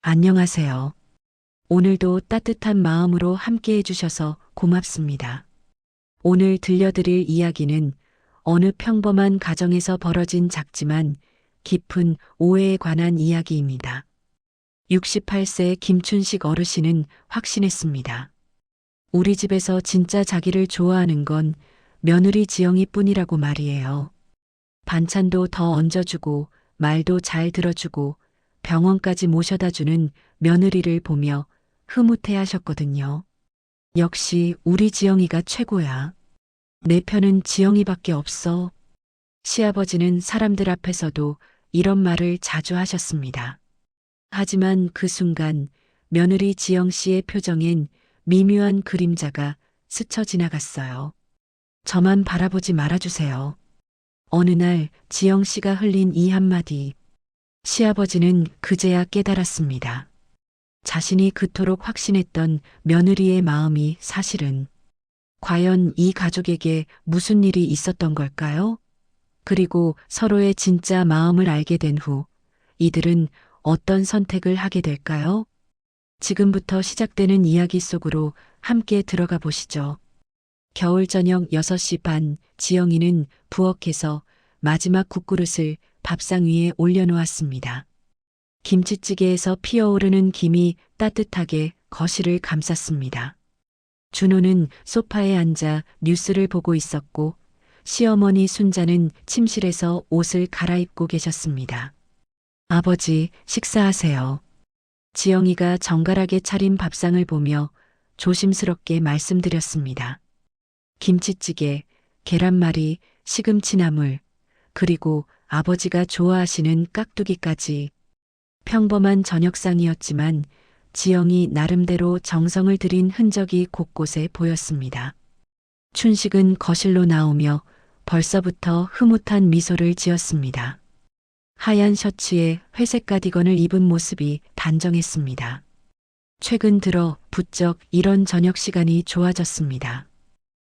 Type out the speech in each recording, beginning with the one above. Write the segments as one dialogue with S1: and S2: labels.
S1: 안녕하세요. 오늘도 따뜻한 마음으로 함께 해주셔서 고맙습니다. 오늘 들려드릴 이야기는 어느 평범한 가정에서 벌어진 작지만 깊은 오해에 관한 이야기입니다. 68세 김춘식 어르신은 확신했습니다. 우리 집에서 진짜 자기를 좋아하는 건 며느리 지영이 뿐이라고 말이에요. 반찬도 더 얹어주고 말도 잘 들어주고 병원까지 모셔다 주는 며느리를 보며 흐뭇해하셨거든요. 역시 우리 지영이가 최고야. 내 편은 지영이밖에 없어. 시아버지는 사람들 앞에서도 이런 말을 자주 하셨습니다. 하지만 그 순간 며느리 지영 씨의 표정엔 미묘한 그림자가 스쳐 지나갔어요. 저만 바라보지 말아주세요. 어느 날 지영 씨가 흘린 이 한마디, 시아버지는 그제야 깨달았습니다. 자신이 그토록 확신했던 며느리의 마음이 사실은 과연 이 가족에게 무슨 일이 있었던 걸까요? 그리고 서로의 진짜 마음을 알게 된 후 이들은 어떤 선택을 하게 될까요? 지금부터 시작되는 이야기 속으로 함께 들어가 보시죠. 겨울 저녁 6시 반, 지영이는 부엌에서 마지막 국그릇을 밥상 위에 올려놓았습니다. 김치찌개에서 피어오르는 김이 따뜻하게 거실을 감쌌습니다. 준호는 소파에 앉아 뉴스를 보고 있었고 시어머니 순자는 침실에서 옷을 갈아입고 계셨습니다. 아버지, 식사하세요. 지영이가 정갈하게 차린 밥상을 보며 조심스럽게 말씀드렸습니다. 김치찌개, 계란말이, 시금치나물, 그리고 아버지가 좋아하시는 깍두기까지. 평범한 저녁상이었지만 지영이 나름대로 정성을 들인 흔적이 곳곳에 보였습니다. 춘식은 거실로 나오며 벌써부터 흐뭇한 미소를 지었습니다. 하얀 셔츠에 회색 가디건을 입은 모습이 단정했습니다. 최근 들어 부쩍 이런 저녁 시간이 좋아졌습니다.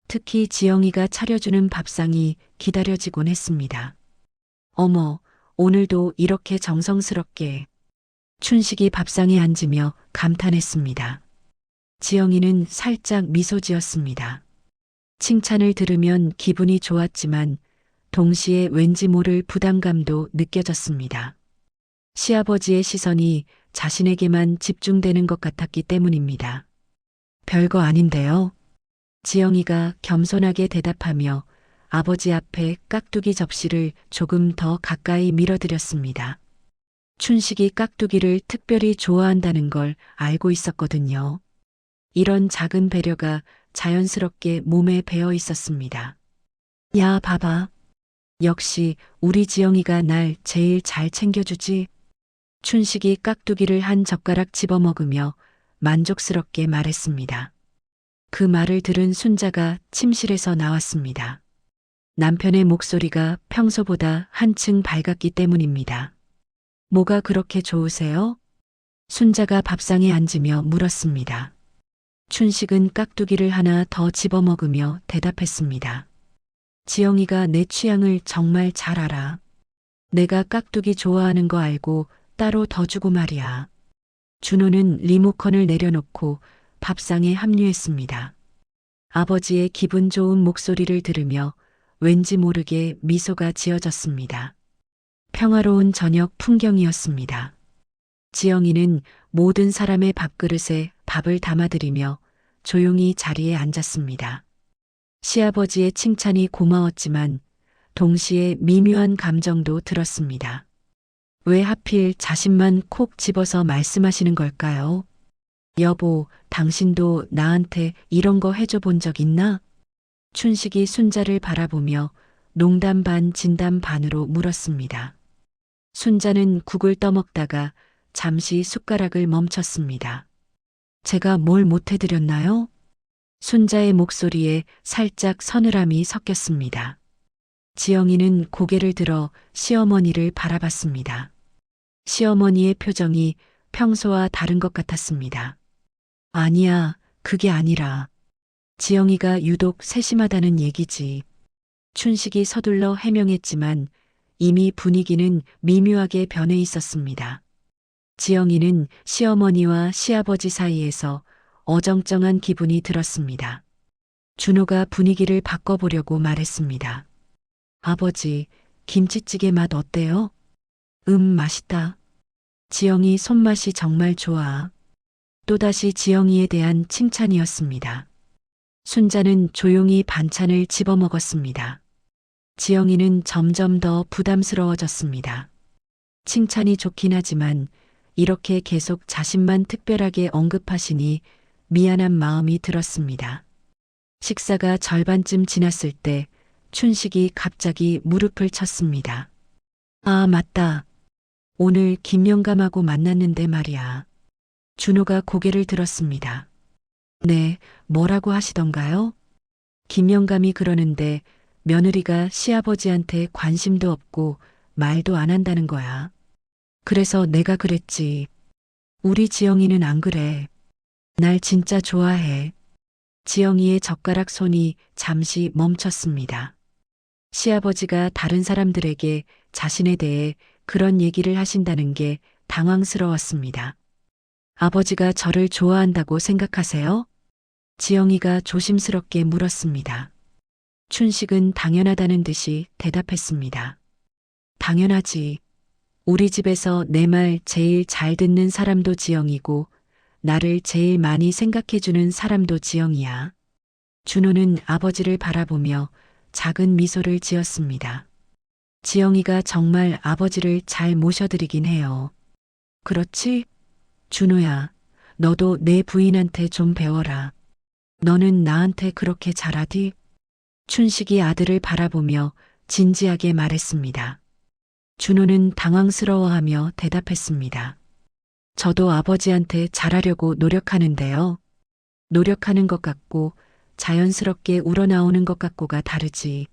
S1: 특히 지영이가 차려주는 밥상이 기다려지곤 했습니다. 어머, 오늘도 이렇게 정성스럽게. 춘식이 밥상에 앉으며 감탄했습니다. 지영이는 살짝 미소 지었습니다. 칭찬을 들으면 기분이 좋았지만 동시에 왠지 모를 부담감도 느껴졌습니다. 시아버지의 시선이 자신에게만 집중되는 것 같았기 때문입니다. 별거 아닌데요. 지영이가 겸손하게 대답하며 아버지 앞에 깍두기 접시를 조금 더 가까이 밀어드렸습니다. 춘식이 깍두기를 특별히 좋아한다는 걸 알고 있었거든요. 이런 작은 배려가 자연스럽게 몸에 배어 있었습니다. 야, 봐봐. 역시 우리 지영이가 날 제일 잘 챙겨주지. 춘식이 깍두기를 한 젓가락 집어먹으며 만족스럽게 말했습니다. 그 말을 들은 순자가 침실에서 나왔습니다. 남편의 목소리가 평소보다 한층 밝았기 때문입니다. 뭐가 그렇게 좋으세요? 순자가 밥상에 앉으며 물었습니다. 춘식은 깍두기를 하나 더 집어먹으며 대답했습니다. 지영이가 내 취향을 정말 잘 알아. 내가 깍두기 좋아하는 거 알고 따로 더 주고 말이야. 준호는 리모컨을 내려놓고 밥상에 합류했습니다. 아버지의 기분 좋은 목소리를 들으며 왠지 모르게 미소가 지어졌습니다. 평화로운 저녁 풍경이었습니다. 지영이는 모든 사람의 밥그릇에 밥을 담아들이며 조용히 자리에 앉았습니다. 시아버지의 칭찬이 고마웠지만 동시에 미묘한 감정도 들었습니다. 왜 하필 자신만 콕 집어서 말씀하시는 걸까요? 여보, 당신도 나한테 이런 거 해줘 본 적 있나? 춘식이 순자를 바라보며 농담 반 진담 반으로 물었습니다. 순자는 국을 떠먹다가 잠시 숟가락을 멈췄습니다. 제가 뭘 못해드렸나요? 순자의 목소리에 살짝 서늘함이 섞였습니다. 지영이는 고개를 들어 시어머니를 바라봤습니다. 시어머니의 표정이 평소와 다른 것 같았습니다. 아니야, 그게 아니라. 지영이가 유독 세심하다는 얘기지. 춘식이 서둘러 해명했지만 이미 분위기는 미묘하게 변해 있었습니다. 지영이는 시어머니와 시아버지 사이에서 어정쩡한 기분이 들었습니다. 준호가 분위기를 바꿔보려고 말했습니다. 아버지, 김치찌개 맛 어때요? 맛있다. 지영이 손맛이 정말 좋아. 또다시 지영이에 대한 칭찬이었습니다. 순자는 조용히 반찬을 집어먹었습니다. 지영이는 점점 더 부담스러워졌습니다. 칭찬이 좋긴 하지만 이렇게 계속 자신만 특별하게 언급하시니 미안한 마음이 들었습니다. 식사가 절반쯤 지났을 때 춘식이 갑자기 무릎을 쳤습니다. 아, 맞다. 오늘 김영감하고 만났는데 말이야. 준호가 고개를 들었습니다. 네, 뭐라고 하시던가요? 김영감이 그러는데 며느리가 시아버지한테 관심도 없고 말도 안 한다는 거야. 그래서 내가 그랬지. 우리 지영이는 안 그래. 날 진짜 좋아해. 지영이의 젓가락 손이 잠시 멈췄습니다. 시아버지가 다른 사람들에게 자신에 대해 그런 얘기를 하신다는 게 당황스러웠습니다. 아버지가 저를 좋아한다고 생각하세요? 지영이가 조심스럽게 물었습니다. 춘식은 당연하다는 듯이 대답했습니다. 당연하지. 우리 집에서 내 말 제일 잘 듣는 사람도 지영이고 나를 제일 많이 생각해주는 사람도 지영이야. 준호는 아버지를 바라보며 작은 미소를 지었습니다. 지영이가 정말 아버지를 잘 모셔드리긴 해요. 그렇지? 준호야, 너도 내 부인한테 좀 배워라. 너는 나한테 그렇게 잘하디? 춘식이 아들을 바라보며 진지하게 말했습니다. 준호는 당황스러워하며 대답했습니다. 저도 아버지한테 잘하려고 노력하는데요. 노력하는 것 같고 자연스럽게 우러나오는 것 같고가 다르지.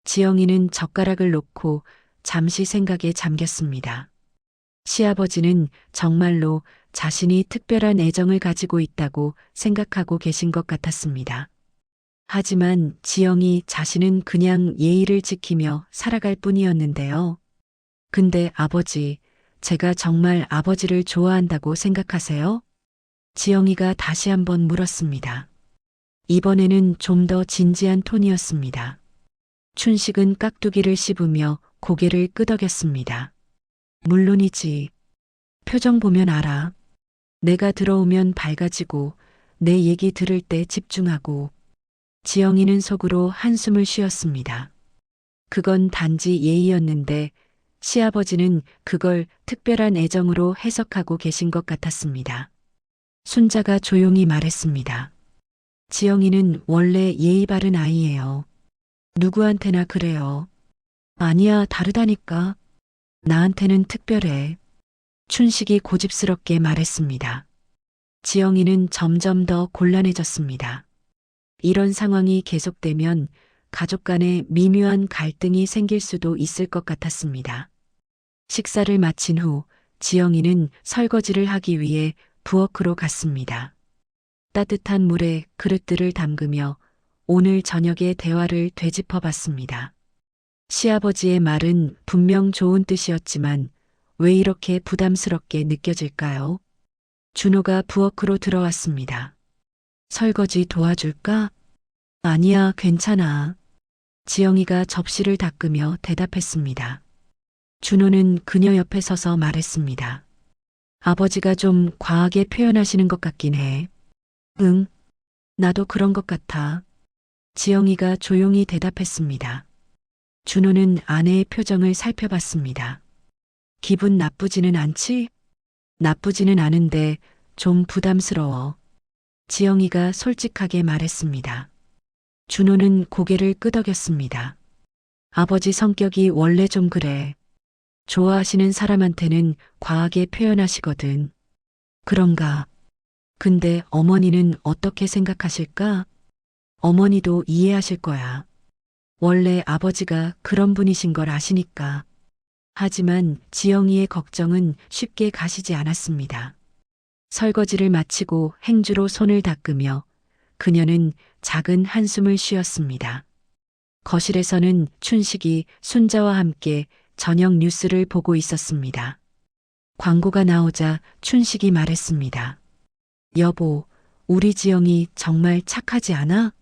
S1: 지영이는 젓가락을 놓고 잠시 생각에 잠겼습니다. 시아버지는 정말로 자신이 특별한 애정을 가지고 있다고 생각하고 계신 것 같았습니다. 하지만 지영이 자신은 그냥 예의를 지키며 살아갈 뿐이었는데요. 근데 아버지, 제가 정말 아버지를 좋아한다고 생각하세요? 지영이가 다시 한번 물었습니다. 이번에는 좀 더 진지한 톤이었습니다. 춘식은 깍두기를 씹으며 고개를 끄덕였습니다. 물론이지. 표정 보면 알아. 내가 들어오면 밝아지고 내 얘기 들을 때 집중하고. 지영이는 속으로 한숨을 쉬었습니다. 그건 단지 예의였는데 시아버지는 그걸 특별한 애정으로 해석하고 계신 것 같았습니다. 순자가 조용히 말했습니다. 지영이는 원래 예의 바른 아이예요. 누구한테나 그래요. 아니야, 다르다니까. 나한테는 특별해. 춘식이 고집스럽게 말했습니다. 지영이는 점점 더 곤란해졌습니다. 이런 상황이 계속되면 가족 간에 미묘한 갈등이 생길 수도 있을 것 같았습니다. 식사를 마친 후 지영이는 설거지를 하기 위해 부엌으로 갔습니다. 따뜻한 물에 그릇들을 담그며 오늘 저녁의 대화를 되짚어 봤습니다. 시아버지의 말은 분명 좋은 뜻이었지만 왜 이렇게 부담스럽게 느껴질까요? 준호가 부엌으로 들어왔습니다. 설거지 도와줄까? 아니야, 괜찮아. 지영이가 접시를 닦으며 대답했습니다. 준호는 그녀 옆에 서서 말했습니다. 아버지가 좀 과하게 표현하시는 것 같긴 해. 응, 나도 그런 것 같아. 지영이가 조용히 대답했습니다. 준호는 아내의 표정을 살펴봤습니다. 기분 나쁘지는 않지? 나쁘지는 않은데 좀 부담스러워. 지영이가 솔직하게 말했습니다. 준호는 고개를 끄덕였습니다. 아버지 성격이 원래 좀 그래. 좋아하시는 사람한테는 과하게 표현하시거든. 그런가? 근데 어머니는 어떻게 생각하실까? 어머니도 이해하실 거야. 원래 아버지가 그런 분이신 걸 아시니까. 하지만 지영이의 걱정은 쉽게 가시지 않았습니다. 설거지를 마치고 행주로 손을 닦으며 그녀는 작은 한숨을 쉬었습니다. 거실에서는 춘식이 순자와 함께 저녁 뉴스를 보고 있었습니다. 광고가 나오자 춘식이 말했습니다. 여보, 우리 지영이 정말 착하지 않아?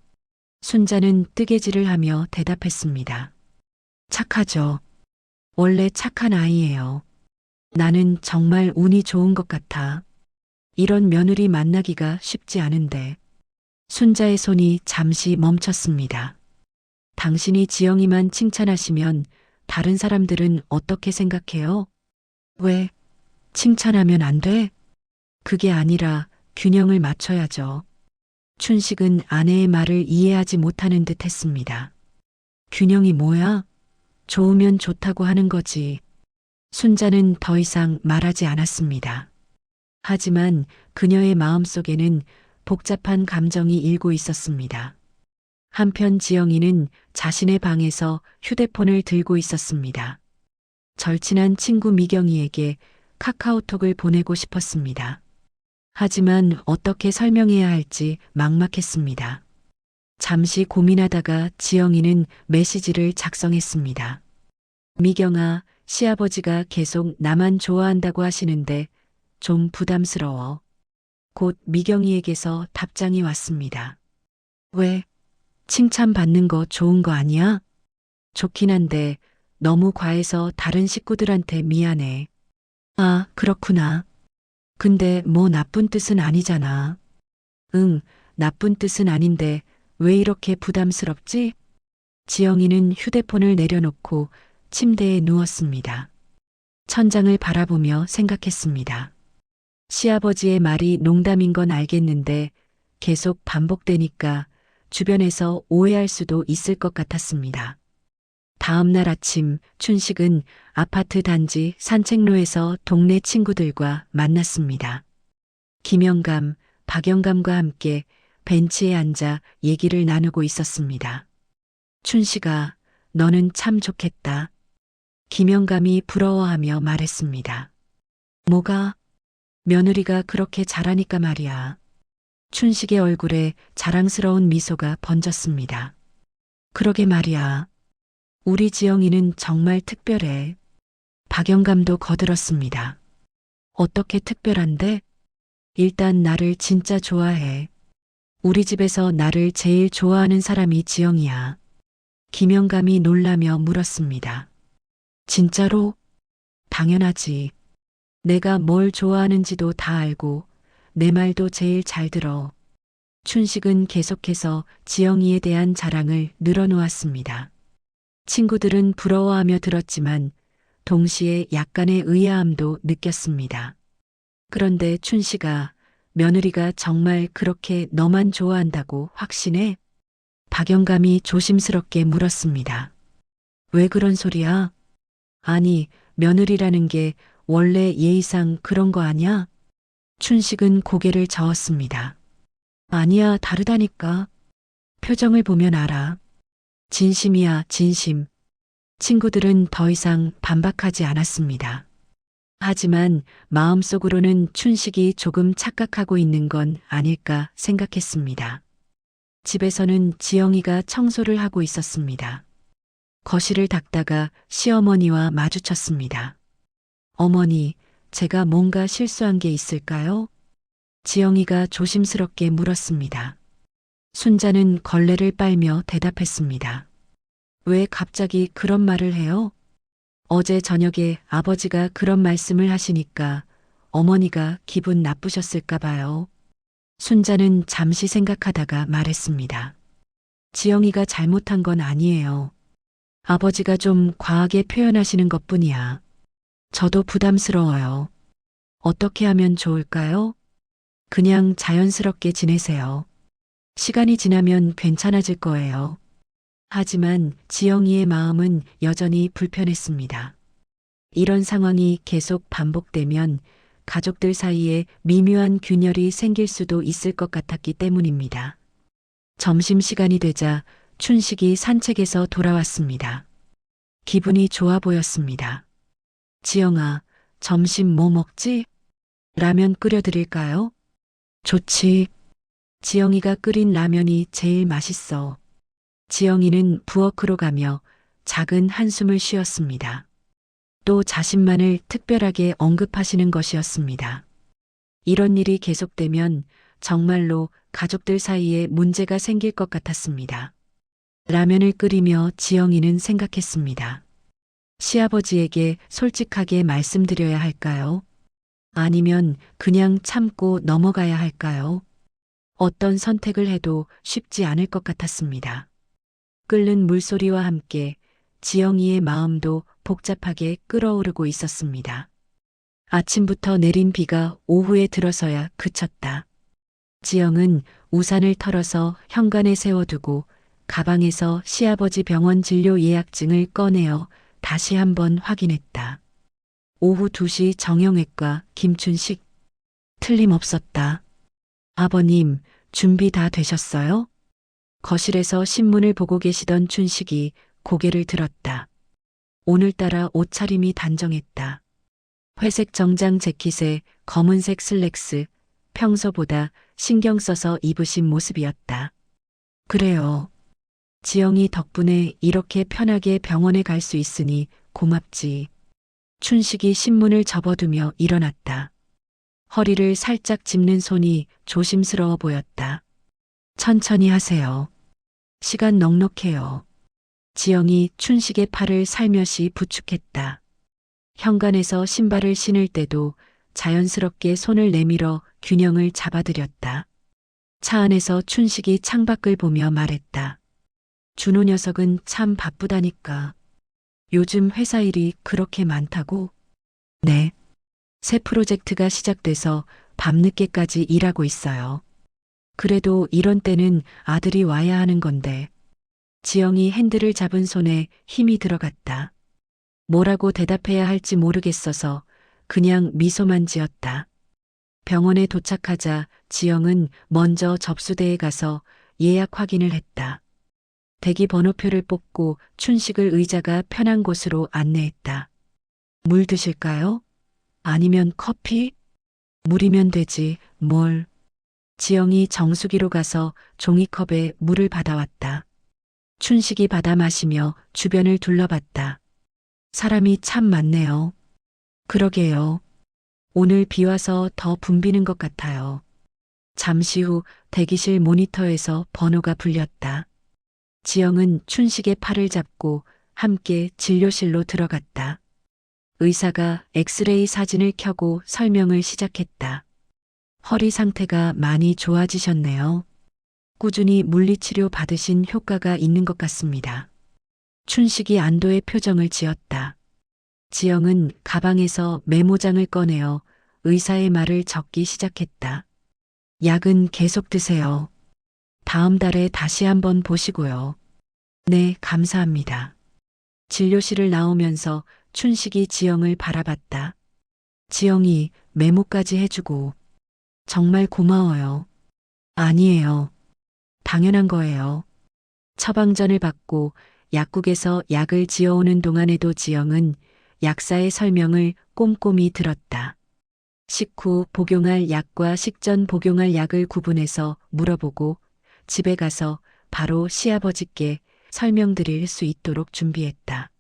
S1: 순자는 뜨개질을 하며 대답했습니다. 착하죠. 원래 착한 아이예요. 나는 정말 운이 좋은 것 같아. 이런 며느리 만나기가 쉽지 않은데. 순자의 손이 잠시 멈췄습니다. 당신이 지영이만 칭찬하시면 다른 사람들은 어떻게 생각해요? 왜? 칭찬하면 안 돼? 그게 아니라 균형을 맞춰야죠. 춘식은 아내의 말을 이해하지 못하는 듯 했습니다. 균형이 뭐야? 좋으면 좋다고 하는 거지. 순자는 더 이상 말하지 않았습니다. 하지만 그녀의 마음속에는 복잡한 감정이 일고 있었습니다. 한편 지영이는 자신의 방에서 휴대폰을 들고 있었습니다. 절친한 친구 미경이에게 카카오톡을 보내고 싶었습니다. 하지만 어떻게 설명해야 할지 막막했습니다. 잠시 고민하다가 지영이는 메시지를 작성했습니다. 미경아, 시아버지가 계속 나만 좋아한다고 하시는데 좀 부담스러워. 곧 미경이에게서 답장이 왔습니다. 왜? 칭찬받는 거 좋은 거 아니야? 좋긴 한데 너무 과해서 다른 식구들한테 미안해. 아, 그렇구나. 근데 뭐 나쁜 뜻은 아니잖아. 응, 나쁜 뜻은 아닌데 왜 이렇게 부담스럽지? 지영이는 휴대폰을 내려놓고 침대에 누웠습니다. 천장을 바라보며 생각했습니다. 시아버지의 말이 농담인 건 알겠는데 계속 반복되니까 주변에서 오해할 수도 있을 것 같았습니다. 다음 날 아침 춘식은 아파트 단지 산책로에서 동네 친구들과 만났습니다. 김영감, 박영감과 함께 벤치에 앉아 얘기를 나누고 있었습니다. 춘식아, 너는 참 좋겠다. 김영감이 부러워하며 말했습니다. 뭐가? 며느리가 그렇게 잘하니까 말이야. 춘식의 얼굴에 자랑스러운 미소가 번졌습니다. 그러게 말이야. 우리 지영이는 정말 특별해. 박영감도 거들었습니다. 어떻게 특별한데? 일단 나를 진짜 좋아해. 우리 집에서 나를 제일 좋아하는 사람이 지영이야. 김영감이 놀라며 물었습니다. 진짜로? 당연하지. 내가 뭘 좋아하는지도 다 알고 내 말도 제일 잘 들어. 춘식은 계속해서 지영이에 대한 자랑을 늘어놓았습니다. 친구들은 부러워하며 들었지만 동시에 약간의 의아함도 느꼈습니다. 그런데 춘식아, 며느리가 정말 그렇게 너만 좋아한다고 확신해? 박영감이 조심스럽게 물었습니다. 왜 그런 소리야? 아니, 며느리라는 게 원래 예의상 그런 거 아냐? 춘식은 고개를 저었습니다. 아니야, 다르다니까. 표정을 보면 알아. 진심이야, 진심. 친구들은 더 이상 반박하지 않았습니다. 하지만 마음속으로는 춘식이 조금 착각하고 있는 건 아닐까 생각했습니다. 집에서는 지영이가 청소를 하고 있었습니다. 거실을 닦다가 시어머니와 마주쳤습니다. 어머니, 제가 뭔가 실수한 게 있을까요? 지영이가 조심스럽게 물었습니다. 순자는 걸레를 빨며 대답했습니다. 왜 갑자기 그런 말을 해요? 어제 저녁에 아버지가 그런 말씀을 하시니까 어머니가 기분 나쁘셨을까 봐요. 순자는 잠시 생각하다가 말했습니다. 지영이가 잘못한 건 아니에요. 아버지가 좀 과하게 표현하시는 것뿐이야. 저도 부담스러워요. 어떻게 하면 좋을까요? 그냥 자연스럽게 지내세요. 시간이 지나면 괜찮아질 거예요. 하지만 지영이의 마음은 여전히 불편했습니다. 이런 상황이 계속 반복되면 가족들 사이에 미묘한 균열이 생길 수도 있을 것 같았기 때문입니다. 점심시간이 되자 춘식이 산책에서 돌아왔습니다. 기분이 좋아 보였습니다. 지영아, 점심 뭐 먹지? 라면 끓여드릴까요? 좋지. 지영이가 끓인 라면이 제일 맛있어. 지영이는 부엌으로 가며 작은 한숨을 쉬었습니다. 또 자신만을 특별하게 언급하시는 것이었습니다. 이런 일이 계속되면 정말로 가족들 사이에 문제가 생길 것 같았습니다. 라면을 끓이며 지영이는 생각했습니다. 시아버지에게 솔직하게 말씀드려야 할까요? 아니면 그냥 참고 넘어가야 할까요? 어떤 선택을 해도 쉽지 않을 것 같았습니다. 끓는 물소리와 함께 지영이의 마음도 복잡하게 끓어오르고 있었습니다. 아침부터 내린 비가 오후에 들어서야 그쳤다. 지영은 우산을 털어서 현관에 세워두고 가방에서 시아버지 병원 진료 예약증을 꺼내어 다시 한번 확인했다. 오후 2시 정형외과 김춘식. 틀림없었다. 아버님, 준비 다 되셨어요? 거실에서 신문을 보고 계시던 춘식이 고개를 들었다. 오늘따라 옷차림이 단정했다. 회색 정장 재킷에 검은색 슬랙스, 평소보다 신경 써서 입으신 모습이었다. 그래요. 지영이 덕분에 이렇게 편하게 병원에 갈 수 있으니 고맙지. 춘식이 신문을 접어두며 일어났다. 허리를 살짝 짚는 손이 조심스러워 보였다. 천천히 하세요. 시간 넉넉해요. 지영이 춘식의 팔을 살며시 부축했다. 현관에서 신발을 신을 때도 자연스럽게 손을 내밀어 균형을 잡아들였다. 차 안에서 춘식이 창밖을 보며 말했다. 준호 녀석은 참 바쁘다니까. 요즘 회사 일이 그렇게 많다고? 네. 새 프로젝트가 시작돼서 밤늦게까지 일하고 있어요. 그래도 이런 때는 아들이 와야 하는 건데. 지영이 핸들을 잡은 손에 힘이 들어갔다. 뭐라고 대답해야 할지 모르겠어서 그냥 미소만 지었다. 병원에 도착하자 지영은 먼저 접수대에 가서 예약 확인을 했다. 대기 번호표를 뽑고 춘식을 의자가 편한 곳으로 안내했다. 물 드실까요? 아니면 커피? 물이면 되지, 뭘. 지영이 정수기로 가서 종이컵에 물을 받아왔다. 춘식이 받아 마시며 주변을 둘러봤다. 사람이 참 많네요. 그러게요. 오늘 비 와서 더 붐비는 것 같아요. 잠시 후 대기실 모니터에서 번호가 불렸다. 지영은 춘식의 팔을 잡고 함께 진료실로 들어갔다. 의사가 엑스레이 사진을 켜고 설명을 시작했다. 허리 상태가 많이 좋아지셨네요. 꾸준히 물리치료 받으신 효과가 있는 것 같습니다. 춘식이 안도의 표정을 지었다. 지영은 가방에서 메모장을 꺼내어 의사의 말을 적기 시작했다. 약은 계속 드세요. 다음 달에 다시 한번 보시고요. 네, 감사합니다. 진료실을 나오면서 춘식이 지영을 바라봤다. 지영이 메모까지 해주고. 정말 고마워요. 아니에요. 당연한 거예요. 처방전을 받고 약국에서 약을 지어오는 동안에도 지영은 약사의 설명을 꼼꼼히 들었다. 식후 복용할 약과 식전 복용할 약을 구분해서 물어보고 집에 가서 바로 시아버지께 설명드릴 수 있도록 준비했다.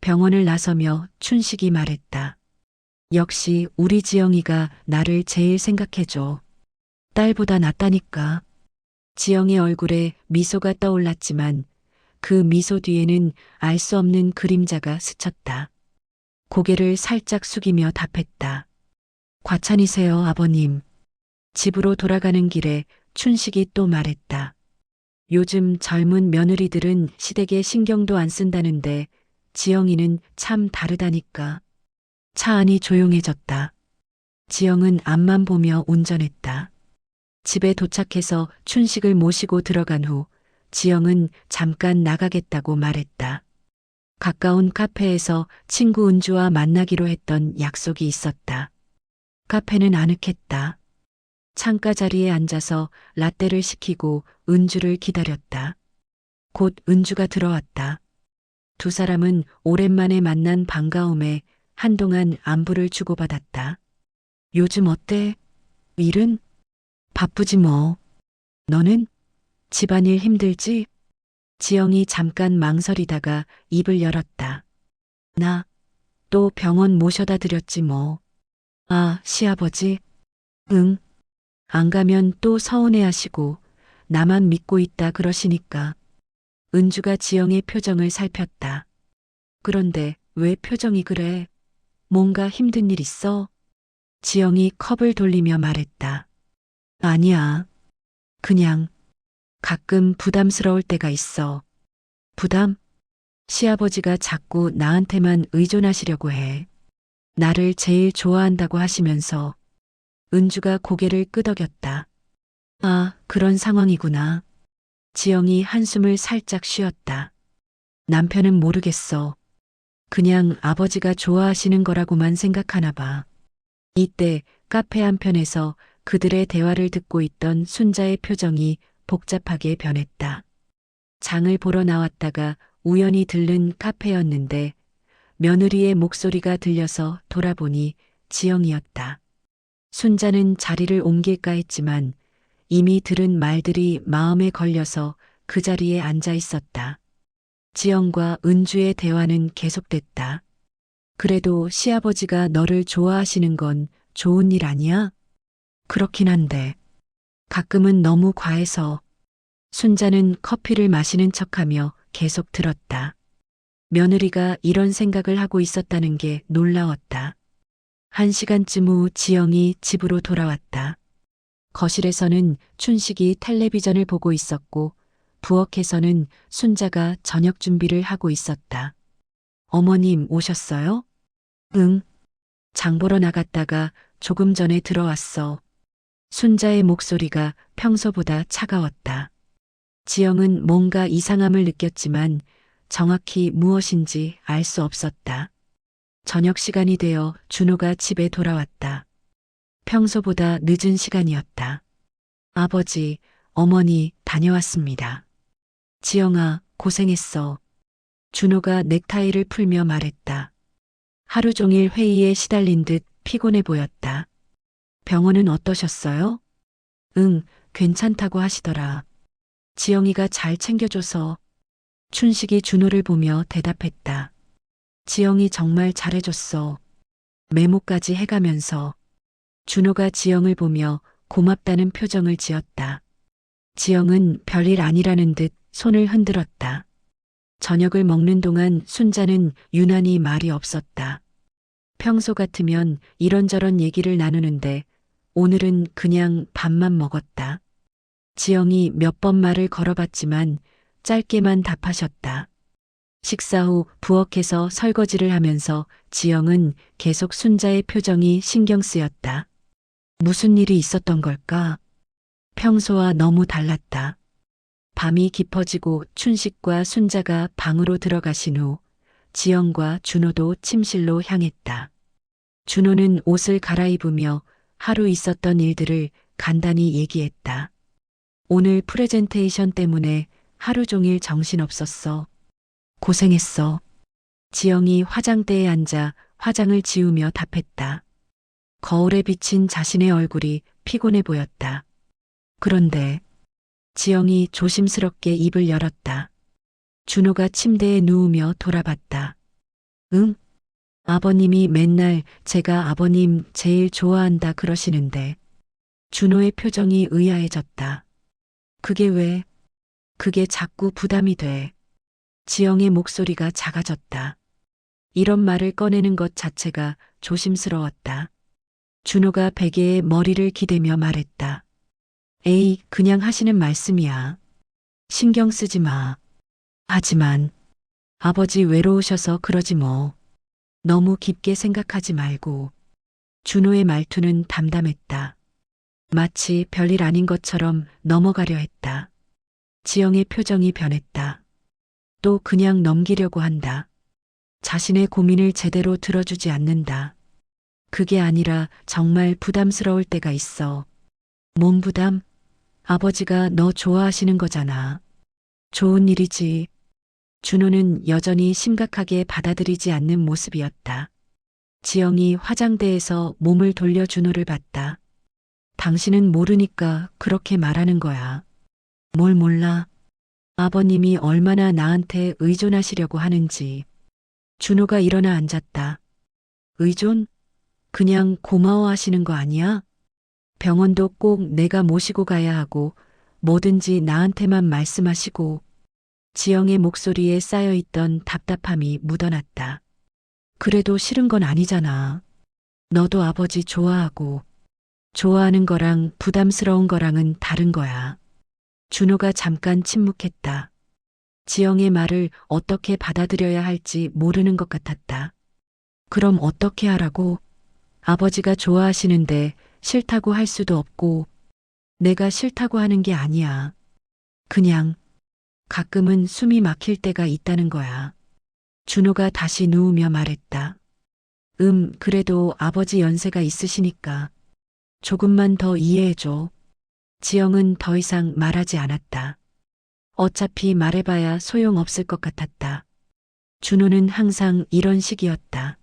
S1: 병원을 나서며 춘식이 말했다. 역시 우리 지영이가 나를 제일 생각해줘. 딸보다 낫다니까. 지영의 얼굴에 미소가 떠올랐지만 그 미소 뒤에는 알 수 없는 그림자가 스쳤다. 고개를 살짝 숙이며 답했다. 과찬이세요, 아버님. 집으로 돌아가는 길에 춘식이 또 말했다. 요즘 젊은 며느리들은 시댁에 신경도 안 쓴다는데 지영이는 참 다르다니까. 차 안이 조용해졌다. 지영은 앞만 보며 운전했다. 집에 도착해서 춘식을 모시고 들어간 후 지영은 잠깐 나가겠다고 말했다. 가까운 카페에서 친구 은주와 만나기로 했던 약속이 있었다. 카페는 아늑했다. 창가 자리에 앉아서 라떼를 시키고 은주를 기다렸다. 곧 은주가 들어왔다. 두 사람은 오랜만에 만난 반가움에 한동안 안부를 주고받았다. 요즘 어때? 일은? 바쁘지 뭐. 너는? 집안일 힘들지? 지영이 잠깐 망설이다가 입을 열었다. 나 또 병원 모셔다 드렸지 뭐. 아, 시아버지? 응. 안 가면 또 서운해 하시고 나만 믿고 있다 그러시니까. 은주가 지영의 표정을 살폈다. 그런데 왜 표정이 그래? 뭔가 힘든 일 있어? 지영이 컵을 돌리며 말했다. 아니야. 그냥 가끔 부담스러울 때가 있어. 부담? 시아버지가 자꾸 나한테만 의존하시려고 해. 나를 제일 좋아한다고 하시면서. 은주가 고개를 끄덕였다. 아, 그런 상황이구나. 지영이 한숨을 살짝 쉬었다. 남편은 모르겠어. 그냥 아버지가 좋아하시는 거라고만 생각하나 봐. 이때 카페 한편에서 그들의 대화를 듣고 있던 순자의 표정이 복잡하게 변했다. 장을 보러 나왔다가 우연히 들른 카페였는데 며느리의 목소리가 들려서 돌아보니 지영이었다. 순자는 자리를 옮길까 했지만 이미 들은 말들이 마음에 걸려서 그 자리에 앉아 있었다. 지영과 은주의 대화는 계속됐다. 그래도 시아버지가 너를 좋아하시는 건 좋은 일 아니야? 그렇긴 한데 가끔은 너무 과해서. 순자는 커피를 마시는 척하며 계속 들었다. 며느리가 이런 생각을 하고 있었다는 게 놀라웠다. 1시간쯤 후 지영이 집으로 돌아왔다. 거실에서는 춘식이 텔레비전을 보고 있었고 부엌에서는 순자가 저녁 준비를 하고 있었다. 어머님 오셨어요? 응. 장 보러 나갔다가 조금 전에 들어왔어. 순자의 목소리가 평소보다 차가웠다. 지영은 뭔가 이상함을 느꼈지만 정확히 무엇인지 알 수 없었다. 저녁 시간이 되어 준호가 집에 돌아왔다. 평소보다 늦은 시간이었다. 아버지, 어머니 다녀왔습니다. 지영아, 고생했어. 준호가 넥타이를 풀며 말했다. 하루 종일 회의에 시달린 듯 피곤해 보였다. 병원은 어떠셨어요? 응, 괜찮다고 하시더라. 지영이가 잘 챙겨줘서. 춘식이 준호를 보며 대답했다. 지영이 정말 잘해줬어. 메모까지 해가면서. 준호가 지영을 보며 고맙다는 표정을 지었다. 지영은 별일 아니라는 듯 손을 흔들었다. 저녁을 먹는 동안 순자는 유난히 말이 없었다. 평소 같으면 이런저런 얘기를 나누는데 오늘은 그냥 밥만 먹었다. 지영이 몇 번 말을 걸어봤지만 짧게만 답하셨다. 식사 후 부엌에서 설거지를 하면서 지영은 계속 순자의 표정이 신경 쓰였다. 무슨 일이 있었던 걸까? 평소와 너무 달랐다. 밤이 깊어지고 춘식과 순자가 방으로 들어가신 후 지영과 준호도 침실로 향했다. 준호는 옷을 갈아입으며 하루 있었던 일들을 간단히 얘기했다. 오늘 프레젠테이션 때문에 하루 종일 정신없었어. 고생했어. 지영이 화장대에 앉아 화장을 지우며 답했다. 거울에 비친 자신의 얼굴이 피곤해 보였다. 그런데 지영이 조심스럽게 입을 열었다. 준호가 침대에 누우며 돌아봤다. 응? 아버님이 맨날 제가 아버님 제일 좋아한다 그러시는데. 준호의 표정이 의아해졌다. 그게 왜? 그게 자꾸 부담이 돼. 지영의 목소리가 작아졌다. 이런 말을 꺼내는 것 자체가 조심스러웠다. 준호가 베개에 머리를 기대며 말했다. 에이, 그냥 하시는 말씀이야. 신경 쓰지 마. 하지만 아버지 외로우셔서 그러지 뭐. 너무 깊게 생각하지 말고. 준호의 말투는 담담했다. 마치 별일 아닌 것처럼 넘어가려 했다. 지영의 표정이 변했다. 또 그냥 넘기려고 한다. 자신의 고민을 제대로 들어주지 않는다. 그게 아니라 정말 부담스러울 때가 있어. 몸 부담? 아버지가 너 좋아하시는 거잖아. 좋은 일이지. 준호는 여전히 심각하게 받아들이지 않는 모습이었다. 지영이 화장대에서 몸을 돌려 준호를 봤다. 당신은 모르니까 그렇게 말하는 거야. 뭘 몰라? 아버님이 얼마나 나한테 의존하시려고 하는지. 준호가 일어나 앉았다. 의존? 그냥 고마워하시는 거 아니야? 병원도 꼭 내가 모시고 가야 하고 뭐든지 나한테만 말씀하시고. 지영의 목소리에 쌓여있던 답답함이 묻어났다. 그래도 싫은 건 아니잖아. 너도 아버지 좋아하고. 좋아하는 거랑 부담스러운 거랑은 다른 거야. 준호가 잠깐 침묵했다. 지영의 말을 어떻게 받아들여야 할지 모르는 것 같았다. 그럼 어떻게 하라고? 아버지가 좋아하시는데 싫다고 할 수도 없고, 내가 싫다고 하는 게 아니야. 그냥 가끔은 숨이 막힐 때가 있다는 거야. 준호가 다시 누우며 말했다. 그래도 아버지 연세가 있으시니까 조금만 더 이해해줘. 지영은 더 이상 말하지 않았다. 어차피 말해봐야 소용없을 것 같았다. 준호는 항상 이런 식이었다.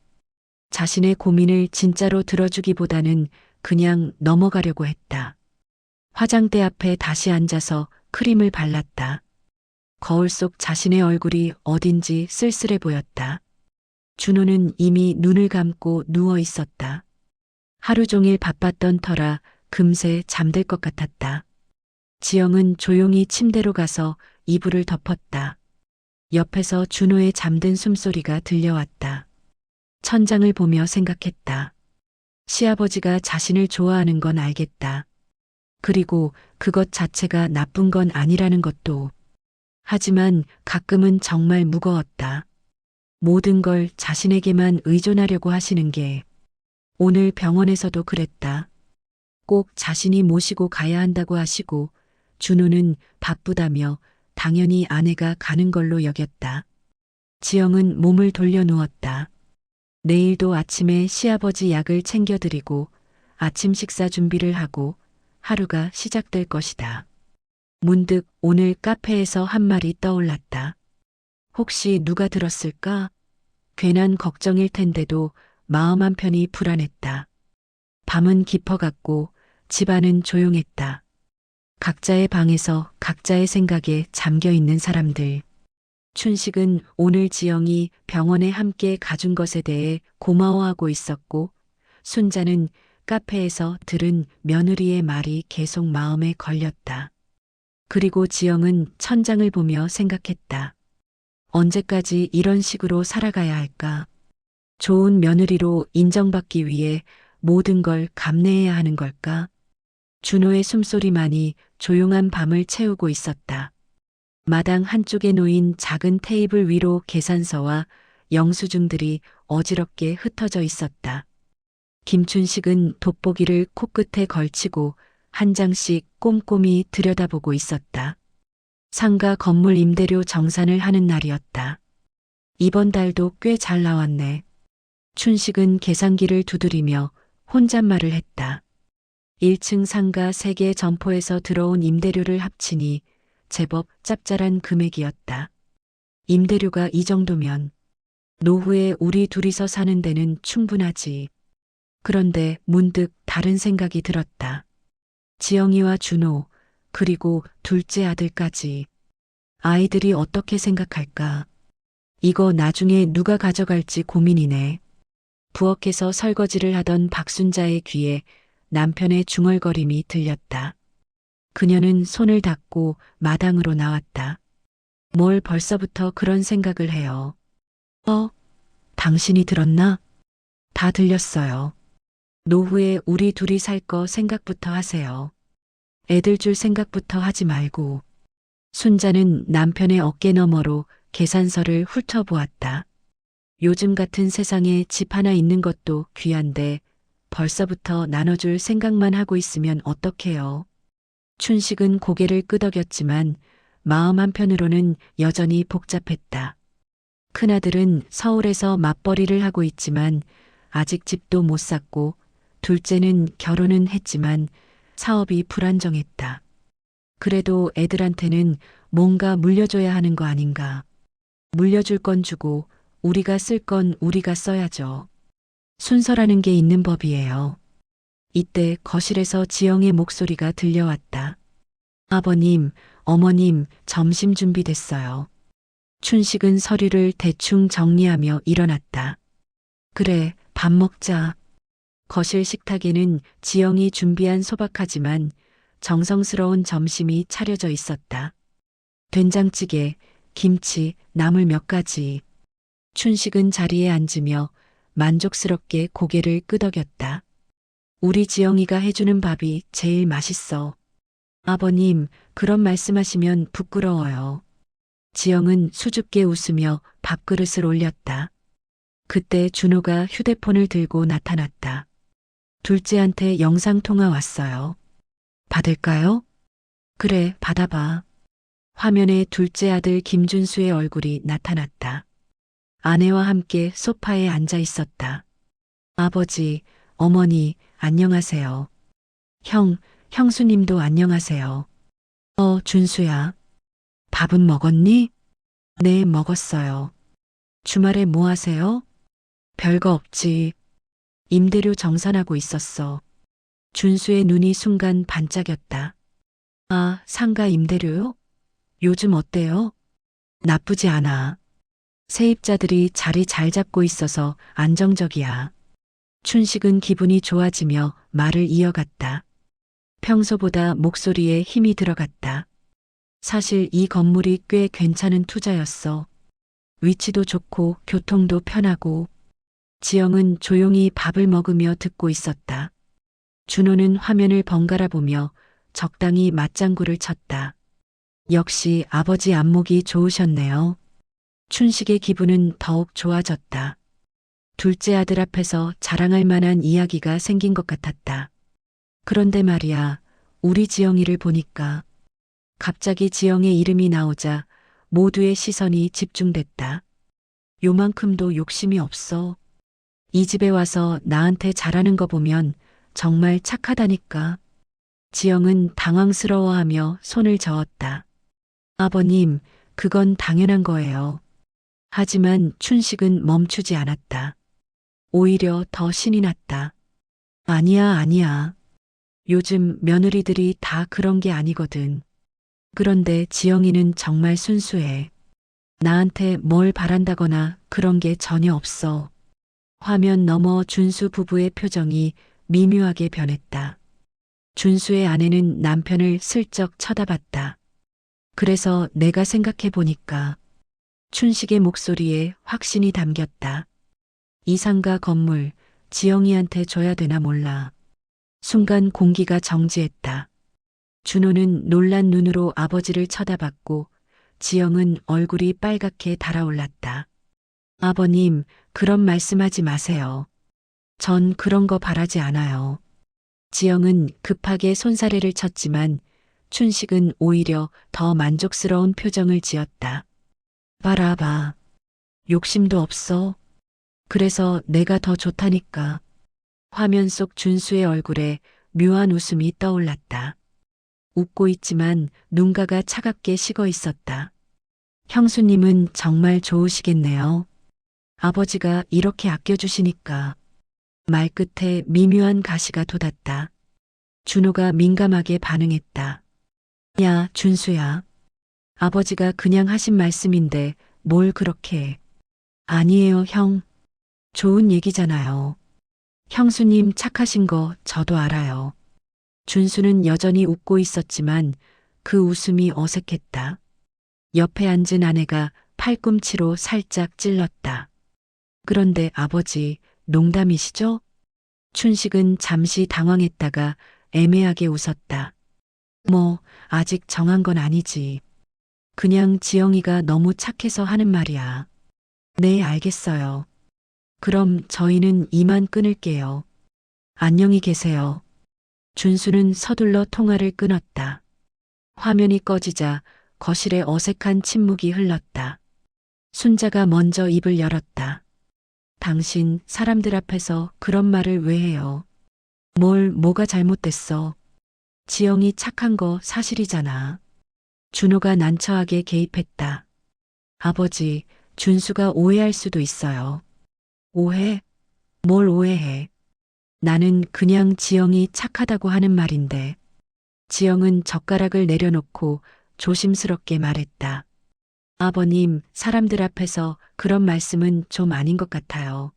S1: 자신의 고민을 진짜로 들어주기보다는 그냥 넘어가려고 했다. 화장대 앞에 다시 앉아서 크림을 발랐다. 거울 속 자신의 얼굴이 어딘지 쓸쓸해 보였다. 준호는 이미 눈을 감고 누워 있었다. 하루 종일 바빴던 터라 금세 잠들 것 같았다. 지영은 조용히 침대로 가서 이불을 덮었다. 옆에서 준호의 잠든 숨소리가 들려왔다. 천장을 보며 생각했다. 시아버지가 자신을 좋아하는 건 알겠다. 그리고 그것 자체가 나쁜 건 아니라는 것도. 하지만 가끔은 정말 무거웠다. 모든 걸 자신에게만 의존하려고 하시는 게. 오늘 병원에서도 그랬다. 꼭 자신이 모시고 가야 한다고 하시고 준호는 바쁘다며 당연히 아내가 가는 걸로 여겼다. 지영은 몸을 돌려 누웠다. 내일도 아침에 시아버지 약을 챙겨드리고 아침 식사 준비를 하고 하루가 시작될 것이다. 문득 오늘 카페에서 한 말이 떠올랐다. 혹시 누가 들었을까? 괜한 걱정일 텐데도 마음 한편이 불안했다. 밤은 깊어갔고 집안은 조용했다. 각자의 방에서 각자의 생각에 잠겨 있는 사람들. 춘식은 오늘 지영이 병원에 함께 가준 것에 대해 고마워하고 있었고, 순자는 카페에서 들은 며느리의 말이 계속 마음에 걸렸다. 그리고 지영은 천장을 보며 생각했다. 언제까지 이런 식으로 살아가야 할까? 좋은 며느리로 인정받기 위해 모든 걸 감내해야 하는 걸까? 준호의 숨소리만이 조용한 밤을 채우고 있었다. 마당 한쪽에 놓인 작은 테이블 위로 계산서와 영수증들이 어지럽게 흩어져 있었다. 김춘식은 돋보기를 코끝에 걸치고 한 장씩 꼼꼼히 들여다보고 있었다. 상가 건물 임대료 정산을 하는 날이었다. 이번 달도 꽤 잘 나왔네. 춘식은 계산기를 두드리며 혼잣말을 했다. 1층 상가 3개 점포에서 들어온 임대료를 합치니 제법 짭짤한 금액이었다. 임대료가 이 정도면 노후에 우리 둘이서 사는 데는 충분하지. 그런데 문득 다른 생각이 들었다. 지영이와 준호, 그리고 둘째 아들까지. 아이들이 어떻게 생각할까? 이거 나중에 누가 가져갈지 고민이네. 부엌에서 설거지를 하던 박순자의 귀에 남편의 중얼거림이 들렸다. 그녀는 손을 닦고 마당으로 나왔다. 뭘 벌써부터 그런 생각을 해요. 당신이 들었나? 다 들렸어요. 노후에 우리 둘이 살 거 생각부터 하세요. 애들 줄 생각부터 하지 말고. 순자는 남편의 어깨 너머로 계산서를 훑어보았다. 요즘 같은 세상에 집 하나 있는 것도 귀한데 벌써부터 나눠줄 생각만 하고 있으면 어떡해요. 춘식은 고개를 끄덕였지만 마음 한편으로는 여전히 복잡했다. 큰아들은 서울에서 맞벌이를 하고 있지만 아직 집도 못 샀고, 둘째는 결혼은 했지만 사업이 불안정했다. 그래도 애들한테는 뭔가 물려줘야 하는 거 아닌가. 물려줄 건 주고 우리가 쓸 건 우리가 써야죠. 순서라는 게 있는 법이에요. 이때 거실에서 지영의 목소리가 들려왔다. 아버님, 어머님, 점심 준비됐어요. 춘식은 서류를 대충 정리하며 일어났다. 그래, 밥 먹자. 거실 식탁에는 지영이 준비한 소박하지만 정성스러운 점심이 차려져 있었다. 된장찌개, 김치, 나물 몇 가지. 춘식은 자리에 앉으며 만족스럽게 고개를 끄덕였다. 우리 지영이가 해주는 밥이 제일 맛있어. 아버님, 그런 말씀하시면 부끄러워요. 지영은 수줍게 웃으며 밥그릇을 올렸다. 그때 준호가 휴대폰을 들고 나타났다. 둘째한테 영상통화 왔어요. 받을까요? 그래, 받아봐. 화면에 둘째 아들 김준수의 얼굴이 나타났다. 아내와 함께 소파에 앉아 있었다. 아버지, 어머니, 안녕하세요. 형수님도 안녕하세요. 준수야. 밥은 먹었니? 네, 먹었어요. 주말에 뭐 하세요? 별거 없지. 임대료 정산하고 있었어. 준수의 눈이 순간 반짝였다. 아, 상가 임대료요? 요즘 어때요? 나쁘지 않아. 세입자들이 자리 잘 잡고 있어서 안정적이야. 춘식은 기분이 좋아지며 말을 이어갔다. 평소보다 목소리에 힘이 들어갔다. 사실 이 건물이 꽤 괜찮은 투자였어. 위치도 좋고 교통도 편하고. 지영은 조용히 밥을 먹으며 듣고 있었다. 준호는 화면을 번갈아 보며 적당히 맞장구를 쳤다. 역시 아버지 안목이 좋으셨네요. 춘식의 기분은 더욱 좋아졌다. 둘째 아들 앞에서 자랑할 만한 이야기가 생긴 것 같았다. 그런데 말이야, 우리 지영이를 보니까 갑자기 지영의 이름이 나오자 모두의 시선이 집중됐다. 요만큼도 욕심이 없어. 이 집에 와서 나한테 잘하는 거 보면 정말 착하다니까. 지영은 당황스러워하며 손을 저었다. 아버님, 그건 당연한 거예요. 하지만 춘식은 멈추지 않았다. 오히려 더 신이 났다. 아니야, 아니야. 요즘 며느리들이 다 그런 게 아니거든. 그런데 지영이는 정말 순수해. 나한테 뭘 바란다거나 그런 게 전혀 없어. 화면 너머 준수 부부의 표정이 미묘하게 변했다. 준수의 아내는 남편을 슬쩍 쳐다봤다. 그래서 내가 생각해 보니까 춘식의 목소리에 확신이 담겼다. 이 상가 건물 지영이한테 줘야 되나 몰라. 순간 공기가 정지했다. 준호는 놀란 눈으로 아버지를 쳐다봤고 지영은 얼굴이 빨갛게 달아올랐다. 아버님, 그런 말씀하지 마세요. 전 그런 거 바라지 않아요. 지영은 급하게 손사래를 쳤지만 춘식은 오히려 더 만족스러운 표정을 지었다. 봐봐. 욕심도 없어. 그래서 내가 더 좋다니까. 화면 속 준수의 얼굴에 묘한 웃음이 떠올랐다. 웃고 있지만 눈가가 차갑게 식어 있었다. 형수님은 정말 좋으시겠네요. 아버지가 이렇게 아껴주시니까. 말 끝에 미묘한 가시가 돋았다. 준호가 민감하게 반응했다. 야, 준수야. 아버지가 그냥 하신 말씀인데 뭘 그렇게 해. 아니에요, 형. 좋은 얘기잖아요. 형수님 착하신 거 저도 알아요. 준수는 여전히 웃고 있었지만 그 웃음이 어색했다. 옆에 앉은 아내가 팔꿈치로 살짝 찔렀다. 그런데 아버지, 농담이시죠? 춘식은 잠시 당황했다가 애매하게 웃었다. 뭐, 아직 정한 건 아니지. 그냥 지영이가 너무 착해서 하는 말이야. 네, 알겠어요. 그럼 저희는 이만 끊을게요. 안녕히 계세요. 준수는 서둘러 통화를 끊었다. 화면이 꺼지자 거실에 어색한 침묵이 흘렀다. 순자가 먼저 입을 열었다. 당신 사람들 앞에서 그런 말을 왜 해요? 뭐가 잘못됐어? 지영이 착한 거 사실이잖아. 준호가 난처하게 개입했다. 아버지, 준수가 오해할 수도 있어요. 오해? 뭘 오해해? 나는 그냥 지영이 착하다고 하는 말인데. 지영은 젓가락을 내려놓고 조심스럽게 말했다. 아버님, 사람들 앞에서 그런 말씀은 좀 아닌 것 같아요.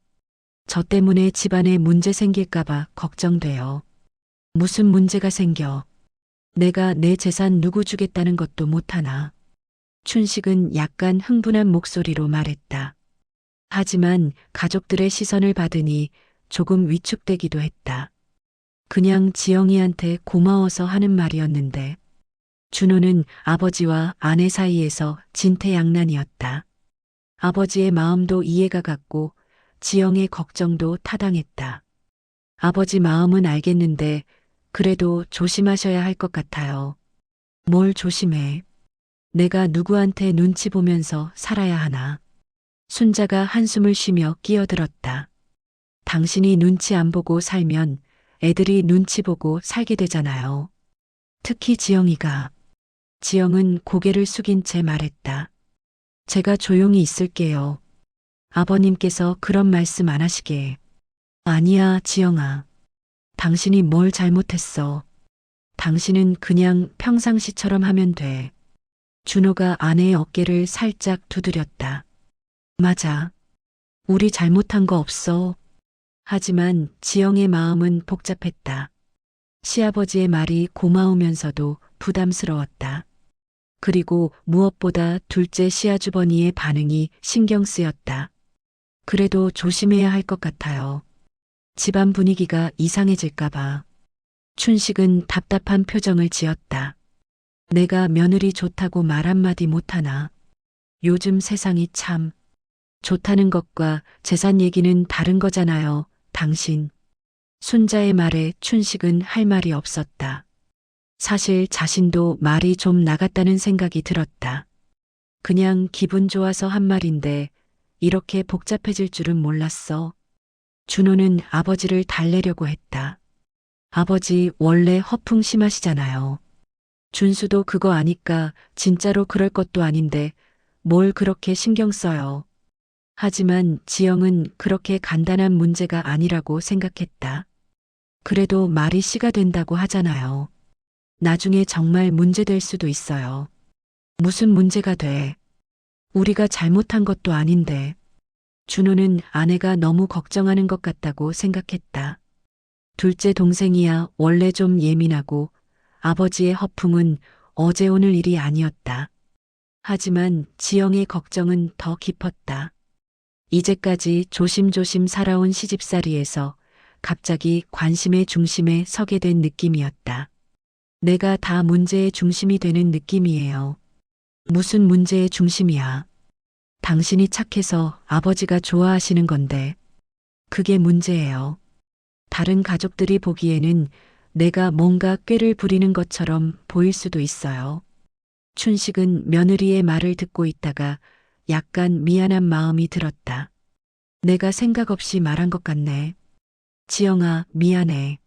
S1: 저 때문에 집안에 문제 생길까봐 걱정돼요. 무슨 문제가 생겨? 내가 내 재산 누구 주겠다는 것도 못하나. 춘식은 약간 흥분한 목소리로 말했다. 하지만 가족들의 시선을 받으니 조금 위축되기도 했다. 그냥 지영이한테 고마워서 하는 말이었는데 준호는 아버지와 아내 사이에서 진퇴양난이었다. 아버지의 마음도 이해가 갔고 지영의 걱정도 타당했다. 아버지 마음은 알겠는데 그래도 조심하셔야 할 것 같아요. 뭘 조심해? 내가 누구한테 눈치 보면서 살아야 하나? 순자가 한숨을 쉬며 끼어들었다. 당신이 눈치 안 보고 살면 애들이 눈치 보고 살게 되잖아요. 특히 지영이가. 지영은 고개를 숙인 채 말했다. 제가 조용히 있을게요. 아버님께서 그런 말씀 안 하시게. 아니야, 지영아. 당신이 뭘 잘못했어. 당신은 그냥 평상시처럼 하면 돼. 준호가 아내의 어깨를 살짝 두드렸다. 맞아. 우리 잘못한 거 없어. 하지만 지영의 마음은 복잡했다. 시아버지의 말이 고마우면서도 부담스러웠다. 그리고 무엇보다 둘째 시아주버니의 반응이 신경 쓰였다. 그래도 조심해야 할 것 같아요. 집안 분위기가 이상해질까봐. 춘식은 답답한 표정을 지었다. 내가 며느리 좋다고 말 한마디 못하나. 요즘 세상이 참. 좋다는 것과 재산 얘기는 다른 거잖아요, 당신. 순자의 말에 춘식은 할 말이 없었다. 사실 자신도 말이 좀 나갔다는 생각이 들었다. 그냥 기분 좋아서 한 말인데 이렇게 복잡해질 줄은 몰랐어. 준호는 아버지를 달래려고 했다. 아버지 원래 허풍 심하시잖아요. 준수도 그거 아니까 진짜로 그럴 것도 아닌데 뭘 그렇게 신경 써요. 하지만 지영은 그렇게 간단한 문제가 아니라고 생각했다. 그래도 말이 씨가 된다고 하잖아요. 나중에 정말 문제될 수도 있어요. 무슨 문제가 돼? 우리가 잘못한 것도 아닌데. 준호는 아내가 너무 걱정하는 것 같다고 생각했다. 둘째 동생이야 원래 좀 예민하고 아버지의 허풍은 어제 오늘 일이 아니었다. 하지만 지영의 걱정은 더 깊었다. 이제까지 조심조심 살아온 시집살이에서 갑자기 관심의 중심에 서게 된 느낌이었다. 내가 다 문제의 중심이 되는 느낌이에요. 무슨 문제의 중심이야? 당신이 착해서 아버지가 좋아하시는 건데. 그게 문제예요. 다른 가족들이 보기에는 내가 뭔가 꾀를 부리는 것처럼 보일 수도 있어요. 춘식은 며느리의 말을 듣고 있다가 약간 미안한 마음이 들었다. 내가 생각 없이 말한 것 같네. 지영아, 미안해.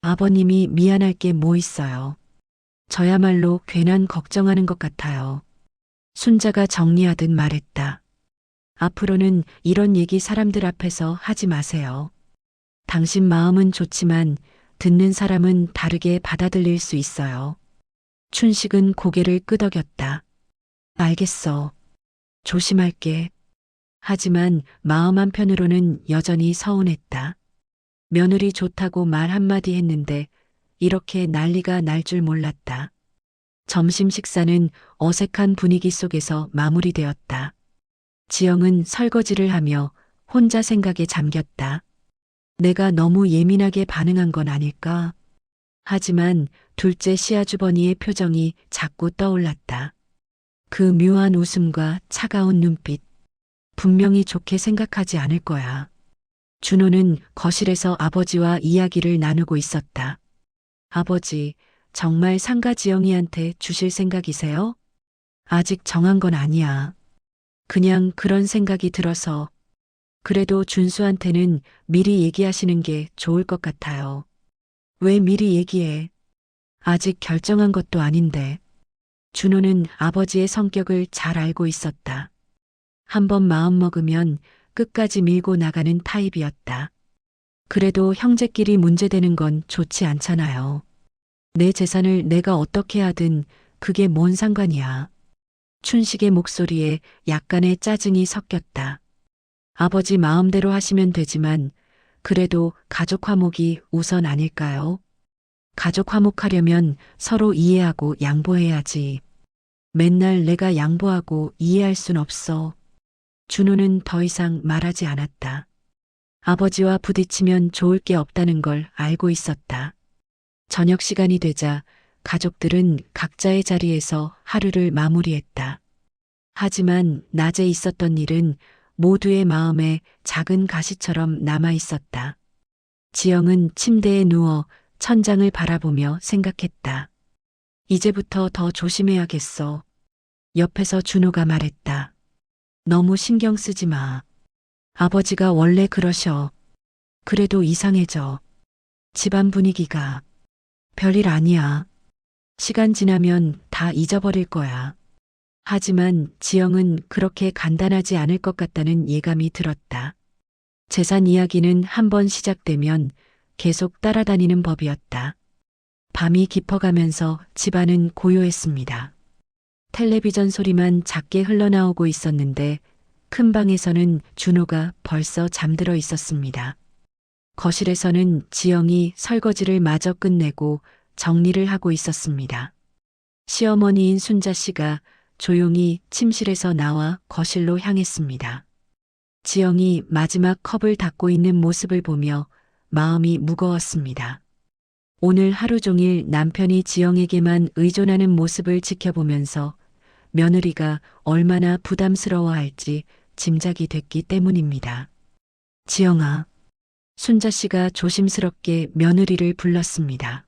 S1: 아버님이 미안할 게 뭐 있어요. 저야말로 괜한 걱정하는 것 같아요. 순자가 정리하듯 말했다. 앞으로는 이런 얘기 사람들 앞에서 하지 마세요. 당신 마음은 좋지만 듣는 사람은 다르게 받아들일 수 있어요. 춘식은 고개를 끄덕였다. 알겠어. 조심할게. 하지만 마음 한편으로는 여전히 서운했다. 며느리 좋다고 말 한마디 했는데 이렇게 난리가 날 줄 몰랐다. 점심 식사는 어색한 분위기 속에서 마무리되었다. 지영은 설거지를 하며 혼자 생각에 잠겼다. 내가 너무 예민하게 반응한 건 아닐까? 하지만 둘째 시아주버니의 표정이 자꾸 떠올랐다. 그 묘한 웃음과 차가운 눈빛. 분명히 좋게 생각하지 않을 거야. 준호는 거실에서 아버지와 이야기를 나누고 있었다. 아버지, 정말 상가 지영이한테 주실 생각이세요? 아직 정한 건 아니야. 그냥 그런 생각이 들어서. 그래도 준수한테는 미리 얘기하시는 게 좋을 것 같아요. 왜 미리 얘기해? 아직 결정한 것도 아닌데. 준호는 아버지의 성격을 잘 알고 있었다. 한번 마음먹으면 끝까지 밀고 나가는 타입이었다. 그래도 형제끼리 문제되는 건 좋지 않잖아요. 내 재산을 내가 어떻게 하든 그게 뭔 상관이야. 춘식의 목소리에 약간의 짜증이 섞였다. 아버지 마음대로 하시면 되지만 그래도 가족 화목이 우선 아닐까요? 가족 화목하려면 서로 이해하고 양보해야지. 맨날 내가 양보하고 이해할 순 없어. 준호는 더 이상 말하지 않았다. 아버지와 부딪히면 좋을 게 없다는 걸 알고 있었다. 저녁 시간이 되자 가족들은 각자의 자리에서 하루를 마무리했다. 하지만 낮에 있었던 일은 모두의 마음에 작은 가시처럼 남아 있었다. 지영은 침대에 누워 천장을 바라보며 생각했다. 이제부터 더 조심해야겠어. 옆에서 준호가 말했다. 너무 신경 쓰지 마. 아버지가 원래 그러셔. 그래도 이상해져. 집안 분위기가. 별일 아니야. 시간 지나면 다 잊어버릴 거야. 하지만 지영은 그렇게 간단하지 않을 것 같다는 예감이 들었다. 재산 이야기는 한번 시작되면 계속 따라다니는 법이었다. 밤이 깊어가면서 집안은 고요했습니다. 텔레비전 소리만 작게 흘러나오고 있었는데 큰 방에서는 준호가 벌써 잠들어 있었습니다. 거실에서는 지영이 설거지를 마저 끝내고 정리를 하고 있었습니다. 시어머니인 순자 씨가 조용히 침실에서 나와 거실로 향했습니다. 지영이 마지막 컵을 닫고 있는 모습을 보며 마음이 무거웠습니다. 오늘 하루 종일 남편이 지영에게만 의존하는 모습을 지켜보면서 며느리가 얼마나 부담스러워할지 짐작이 됐기 때문입니다. 지영아, 순자 씨가 조심스럽게 며느리를 불렀습니다.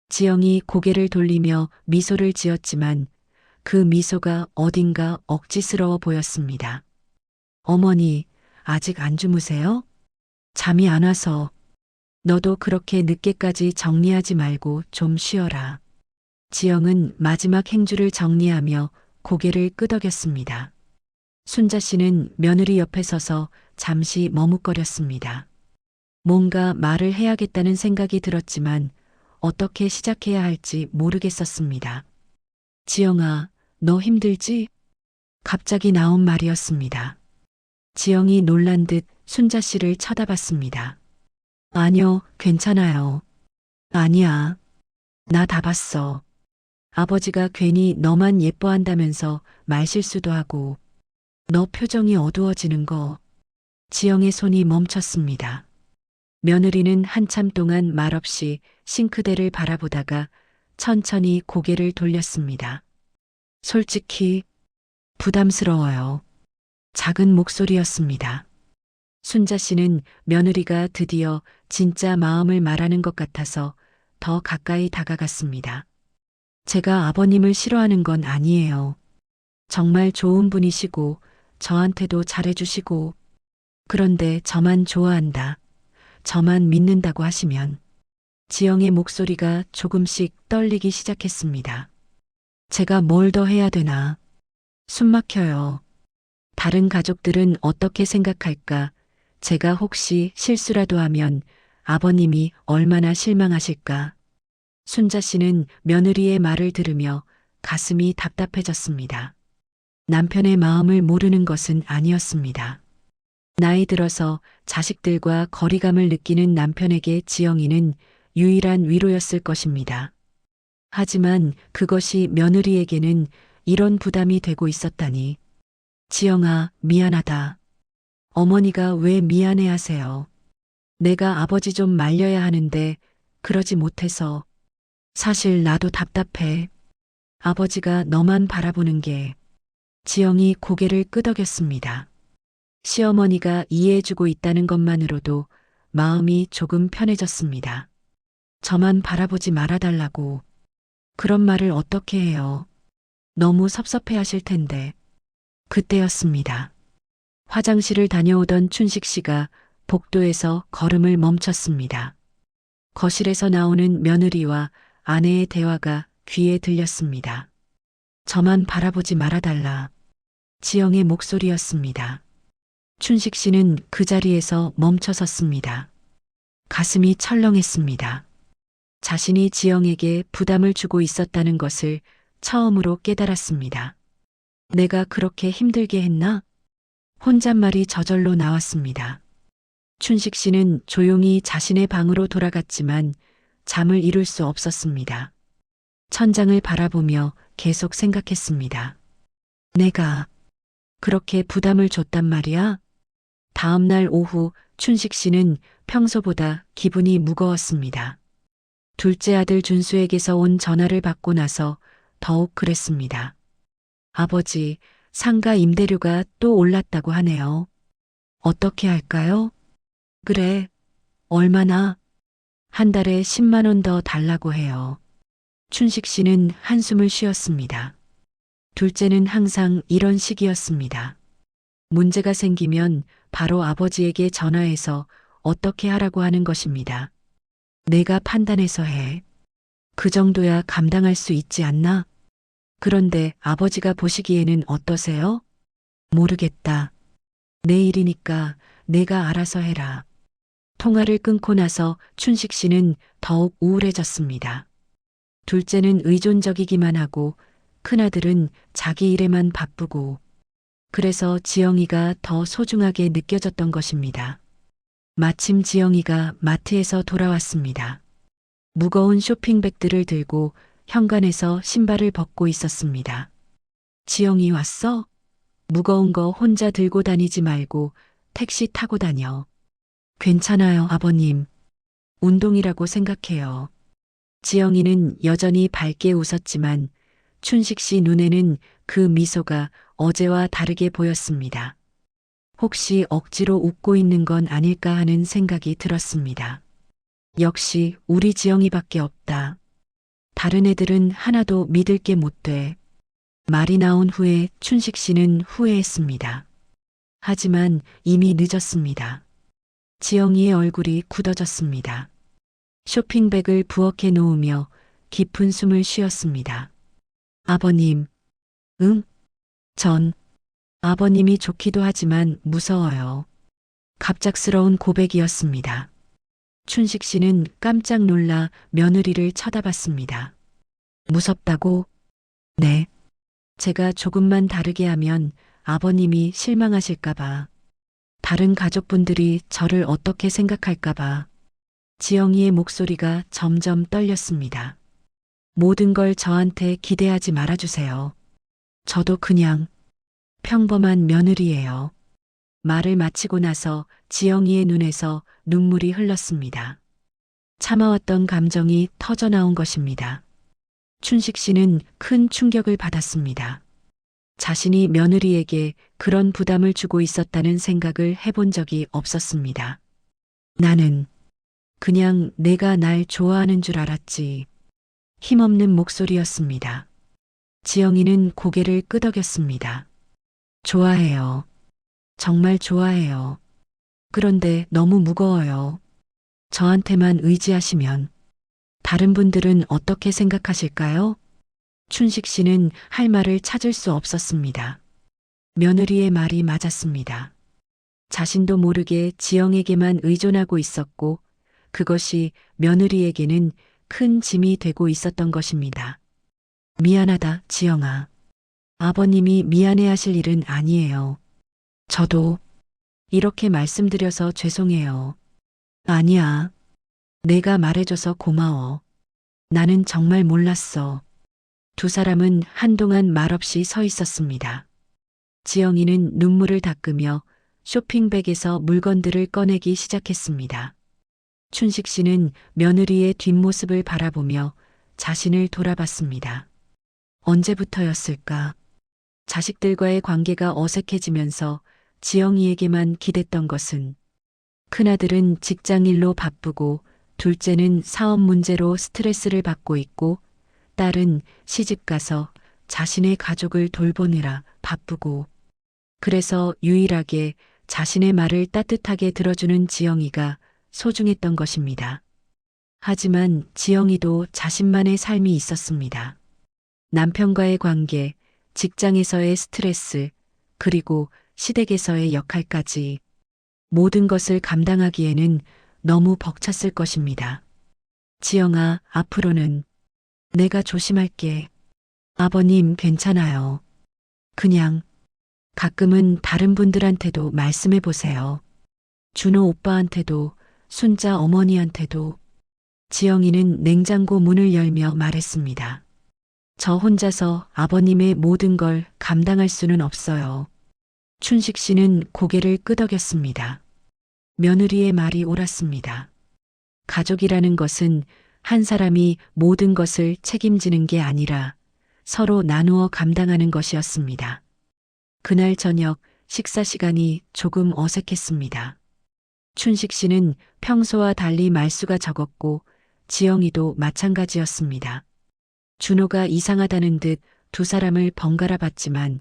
S1: 지영이 고개를 돌리며 미소를 지었지만 그 미소가 어딘가 억지스러워 보였습니다. 어머니, 아직 안 주무세요? 잠이 안 와서. 너도 그렇게 늦게까지 정리하지 말고 좀 쉬어라. 지영은 마지막 행주를 정리하며 고개를 끄덕였습니다. 순자 씨는 며느리 옆에 서서 잠시 머뭇거렸습니다. 뭔가 말을 해야겠다는 생각이 들었지만 어떻게 시작해야 할지 모르겠었습니다. 지영아, 너 힘들지? 갑자기 나온 말이었습니다. 지영이 놀란 듯 순자 씨를 쳐다봤습니다. 아니요, 괜찮아요. 아니야. 나 다 봤어. 아버지가 괜히 너만 예뻐한다면서 말실수도 하고 너 표정이 어두워지는 거. 지영의 손이 멈췄습니다. 며느리는 한참 동안 말없이 싱크대를 바라보다가 천천히 고개를 돌렸습니다. 솔직히 부담스러워요. 작은 목소리였습니다. 순자 씨는 며느리가 드디어 진짜 마음을 말하는 것 같아서 더 가까이 다가갔습니다. 제가 아버님을 싫어하는 건 아니에요. 정말 좋은 분이시고 저한테도 잘해주시고 그런데 저만 좋아한다. 저만 믿는다고 하시면 지영의 목소리가 조금씩 떨리기 시작했습니다. 제가 뭘 더 해야 되나? 숨 막혀요. 다른 가족들은 어떻게 생각할까? 제가 혹시 실수라도 하면 아버님이 얼마나 실망하실까? 순자 씨는 며느리의 말을 들으며 가슴이 답답해졌습니다. 남편의 마음을 모르는 것은 아니었습니다. 나이 들어서 자식들과 거리감을 느끼는 남편에게 지영이는 유일한 위로였을 것입니다. 하지만 그것이 며느리에게는 이런 부담이 되고 있었다니. 지영아, 미안하다. 어머니가 왜 미안해 하세요? 내가 아버지 좀 말려야 하는데 그러지 못해서. 사실 나도 답답해. 아버지가 너만 바라보는 게. 지영이 고개를 끄덕였습니다. 시어머니가 이해해주고 있다는 것만으로도 마음이 조금 편해졌습니다. 저만 바라보지 말아달라고. 그런 말을 어떻게 해요? 너무 섭섭해 하실 텐데. 그때였습니다. 화장실을 다녀오던 춘식 씨가 복도에서 걸음을 멈췄습니다. 거실에서 나오는 며느리와 아내의 대화가 귀에 들렸습니다. 저만 바라보지 말아달라. 지영의 목소리였습니다. 춘식 씨는 그 자리에서 멈춰 섰습니다. 가슴이 철렁했습니다. 자신이 지영에게 부담을 주고 있었다는 것을 처음으로 깨달았습니다. 내가 그렇게 힘들게 했나? 혼잣말이 저절로 나왔습니다. 춘식 씨는 조용히 자신의 방으로 돌아갔지만 잠을 이룰 수 없었습니다. 천장을 바라보며 계속 생각했습니다. 내가 그렇게 부담을 줬단 말이야? 다음 날 오후 춘식 씨는 평소보다 기분이 무거웠습니다. 둘째 아들 준수에게서 온 전화를 받고 나서 더욱 그랬습니다. 아버지, 상가 임대료가 또 올랐다고 하네요. 어떻게 할까요? 그래, 얼마나? 한 달에 10만 원 더 달라고 해요. 춘식 씨는 한숨을 쉬었습니다. 둘째는 항상 이런 식이었습니다. 문제가 생기면 바로 아버지에게 전화해서 어떻게 하라고 하는 것입니다. 내가 판단해서 해. 그 정도야 감당할 수 있지 않나? 그런데 아버지가 보시기에는 어떠세요? 모르겠다. 내 일이니까 내가 알아서 해라. 통화를 끊고 나서 춘식 씨는 더욱 우울해졌습니다. 둘째는 의존적이기만 하고 큰아들은 자기 일에만 바쁘고 그래서 지영이가 더 소중하게 느껴졌던 것입니다. 마침 지영이가 마트에서 돌아왔습니다. 무거운 쇼핑백들을 들고 현관에서 신발을 벗고 있었습니다. 지영이 왔어? 무거운 거 혼자 들고 다니지 말고 택시 타고 다녀. 괜찮아요, 아버님. 운동이라고 생각해요. 지영이는 여전히 밝게 웃었지만 춘식 씨 눈에는 그 미소가 어제와 다르게 보였습니다. 혹시 억지로 웃고 있는 건 아닐까 하는 생각이 들었습니다. 역시 우리 지영이밖에 없다. 다른 애들은 하나도 믿을 게 못 돼. 말이 나온 후에 춘식 씨는 후회했습니다. 하지만 이미 늦었습니다. 지영이의 얼굴이 굳어졌습니다. 쇼핑백을 부엌에 놓으며 깊은 숨을 쉬었습니다. 아버님, 응? 전 아버님이 좋기도 하지만 무서워요. 갑작스러운 고백이었습니다. 춘식 씨는 깜짝 놀라 며느리를 쳐다봤습니다. 무섭다고? 네. 제가 조금만 다르게 하면 아버님이 실망하실까봐. 다른 가족분들이 저를 어떻게 생각할까봐. 지영이의 목소리가 점점 떨렸습니다. 모든 걸 저한테 기대하지 말아주세요. 저도 그냥 평범한 며느리예요. 말을 마치고 나서 지영이의 눈에서 눈물이 흘렀습니다. 참아왔던 감정이 터져나온 것입니다. 춘식 씨는 큰 충격을 받았습니다. 자신이 며느리에게 그런 부담을 주고 있었다는 생각을 해본 적이 없었습니다. 나는 그냥 내가 날 좋아하는 줄 알았지. 힘없는 목소리였습니다. 지영이는 고개를 끄덕였습니다. 좋아해요. 정말 좋아해요. 그런데 너무 무거워요. 저한테만 의지하시면 다른 분들은 어떻게 생각하실까요? 춘식 씨는 할 말을 찾을 수 없었습니다. 며느리의 말이 맞았습니다. 자신도 모르게 지영에게만 의존하고 있었고 그것이 며느리에게는 큰 짐이 되고 있었던 것입니다. 미안하다, 지영아. 아버님이 미안해하실 일은 아니에요. 저도 이렇게 말씀드려서 죄송해요. 아니야. 내가 말해줘서 고마워. 나는 정말 몰랐어. 두 사람은 한동안 말없이 서 있었습니다. 지영이는 눈물을 닦으며 쇼핑백에서 물건들을 꺼내기 시작했습니다. 춘식 씨는 며느리의 뒷모습을 바라보며 자신을 돌아봤습니다. 언제부터였을까? 자식들과의 관계가 어색해지면서 지영이에게만 기댔던 것은 큰아들은 직장일로 바쁘고 둘째는 사업 문제로 스트레스를 받고 있고 딸은 시집가서 자신의 가족을 돌보느라 바쁘고 그래서 유일하게 자신의 말을 따뜻하게 들어주는 지영이가 소중했던 것입니다. 하지만 지영이도 자신만의 삶이 있었습니다. 남편과의 관계, 직장에서의 스트레스, 그리고 시댁에서의 역할까지 모든 것을 감당하기에는 너무 벅찼을 것입니다. 지영아, 앞으로는 내가 조심할게. 아버님 괜찮아요. 그냥 가끔은 다른 분들한테도 말씀해 보세요. 준호 오빠한테도, 순자 어머니한테도. 지영이는 냉장고 문을 열며 말했습니다. 저 혼자서 아버님의 모든 걸 감당할 수는 없어요. 춘식 씨는 고개를 끄덕였습니다. 며느리의 말이 옳았습니다. 가족이라는 것은 한 사람이 모든 것을 책임지는 게 아니라 서로 나누어 감당하는 것이었습니다. 그날 저녁 식사 시간이 조금 어색했습니다. 춘식 씨는 평소와 달리 말수가 적었고 지영이도 마찬가지였습니다. 준호가 이상하다는 듯 두 사람을 번갈아 봤지만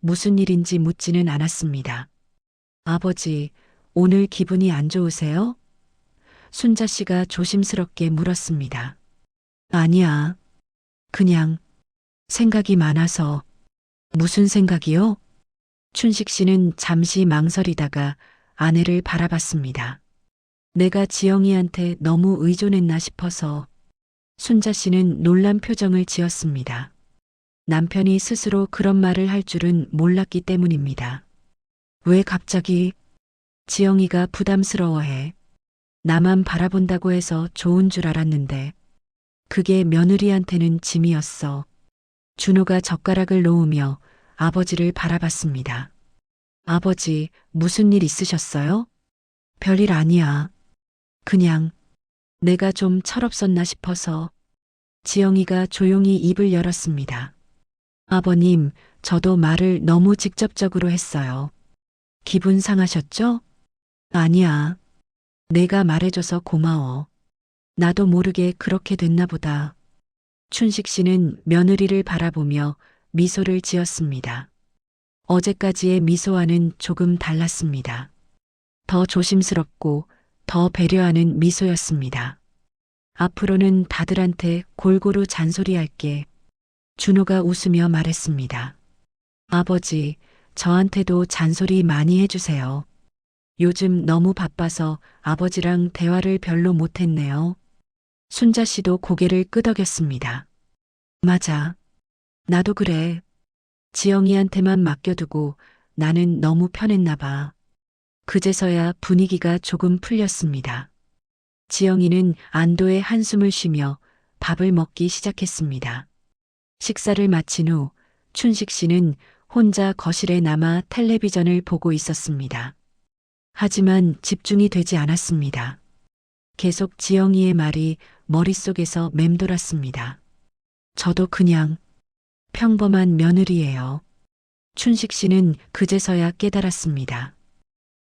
S1: 무슨 일인지 묻지는 않았습니다. 아버지, 오늘 기분이 안 좋으세요? 순자 씨가 조심스럽게 물었습니다. 아니야. 그냥 생각이 많아서. 무슨 생각이요? 춘식 씨는 잠시 망설이다가 아내를 바라봤습니다. 내가 지영이한테 너무 의존했나 싶어서. 순자 씨는 놀란 표정을 지었습니다. 남편이 스스로 그런 말을 할 줄은 몰랐기 때문입니다. 왜 갑자기? 지영이가 부담스러워해. 나만 바라본다고 해서 좋은 줄 알았는데 그게 며느리한테는 짐이었어. 준호가 젓가락을 놓으며 아버지를 바라봤습니다. 아버지, 무슨 일 있으셨어요? 별일 아니야. 그냥 내가 좀 철없었나 싶어서. 지영이가 조용히 입을 열었습니다. 아버님, 저도 말을 너무 직접적으로 했어요. 기분 상하셨죠? 아니야. 내가 말해줘서 고마워. 나도 모르게 그렇게 됐나 보다. 춘식 씨는 며느리를 바라보며 미소를 지었습니다. 어제까지의 미소와는 조금 달랐습니다. 더 조심스럽고 더 배려하는 미소였습니다. 앞으로는 다들한테 골고루 잔소리할게. 준호가 웃으며 말했습니다. 아버지, 저한테도 잔소리 많이 해주세요. 요즘 너무 바빠서 아버지랑 대화를 별로 못했네요. 순자 씨도 고개를 끄덕였습니다. 맞아. 나도 그래. 지영이한테만 맡겨두고 나는 너무 편했나 봐. 그제서야 분위기가 조금 풀렸습니다. 지영이는 안도의 한숨을 쉬며 밥을 먹기 시작했습니다. 식사를 마친 후 춘식 씨는 혼자 거실에 남아 텔레비전을 보고 있었습니다. 하지만 집중이 되지 않았습니다. 계속 지영이의 말이 머릿속에서 맴돌았습니다. 저도 그냥 평범한 며느리예요. 춘식 씨는 그제서야 깨달았습니다.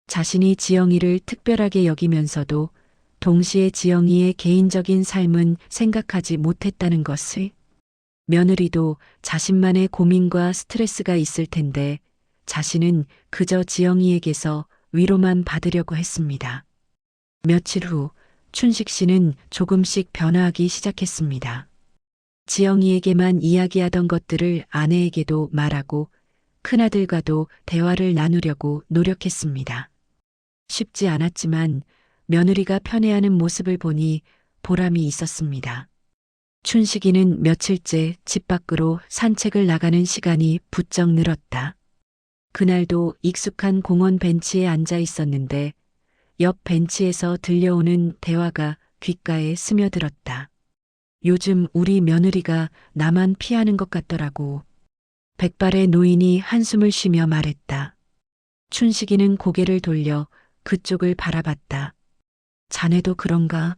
S1: 자신이 지영이를 특별하게 여기면서도 동시에 지영이의 개인적인 삶은 생각하지 못했다는 것을. 며느리도 자신만의 고민과 스트레스가 있을 텐데 자신은 그저 지영이에게서 위로만 받으려고 했습니다. 며칠 후 춘식 씨는 조금씩 변화하기 시작했습니다. 지영이에게만 이야기하던 것들을 아내에게도 말하고 큰아들과도 대화를 나누려고 노력했습니다. 쉽지 않았지만 며느리가 편애하는 모습을 보니 보람이 있었습니다. 춘식이는 며칠째 집 밖으로 산책을 나가는 시간이 부쩍 늘었다. 그날도 익숙한 공원 벤치에 앉아 있었는데 옆 벤치에서 들려오는 대화가 귓가에 스며들었다. 요즘 우리 며느리가 나만 피하는 것 같더라고. 백발의 노인이 한숨을 쉬며 말했다. 춘식이는 고개를 돌려 그쪽을 바라봤다. 자네도 그런가?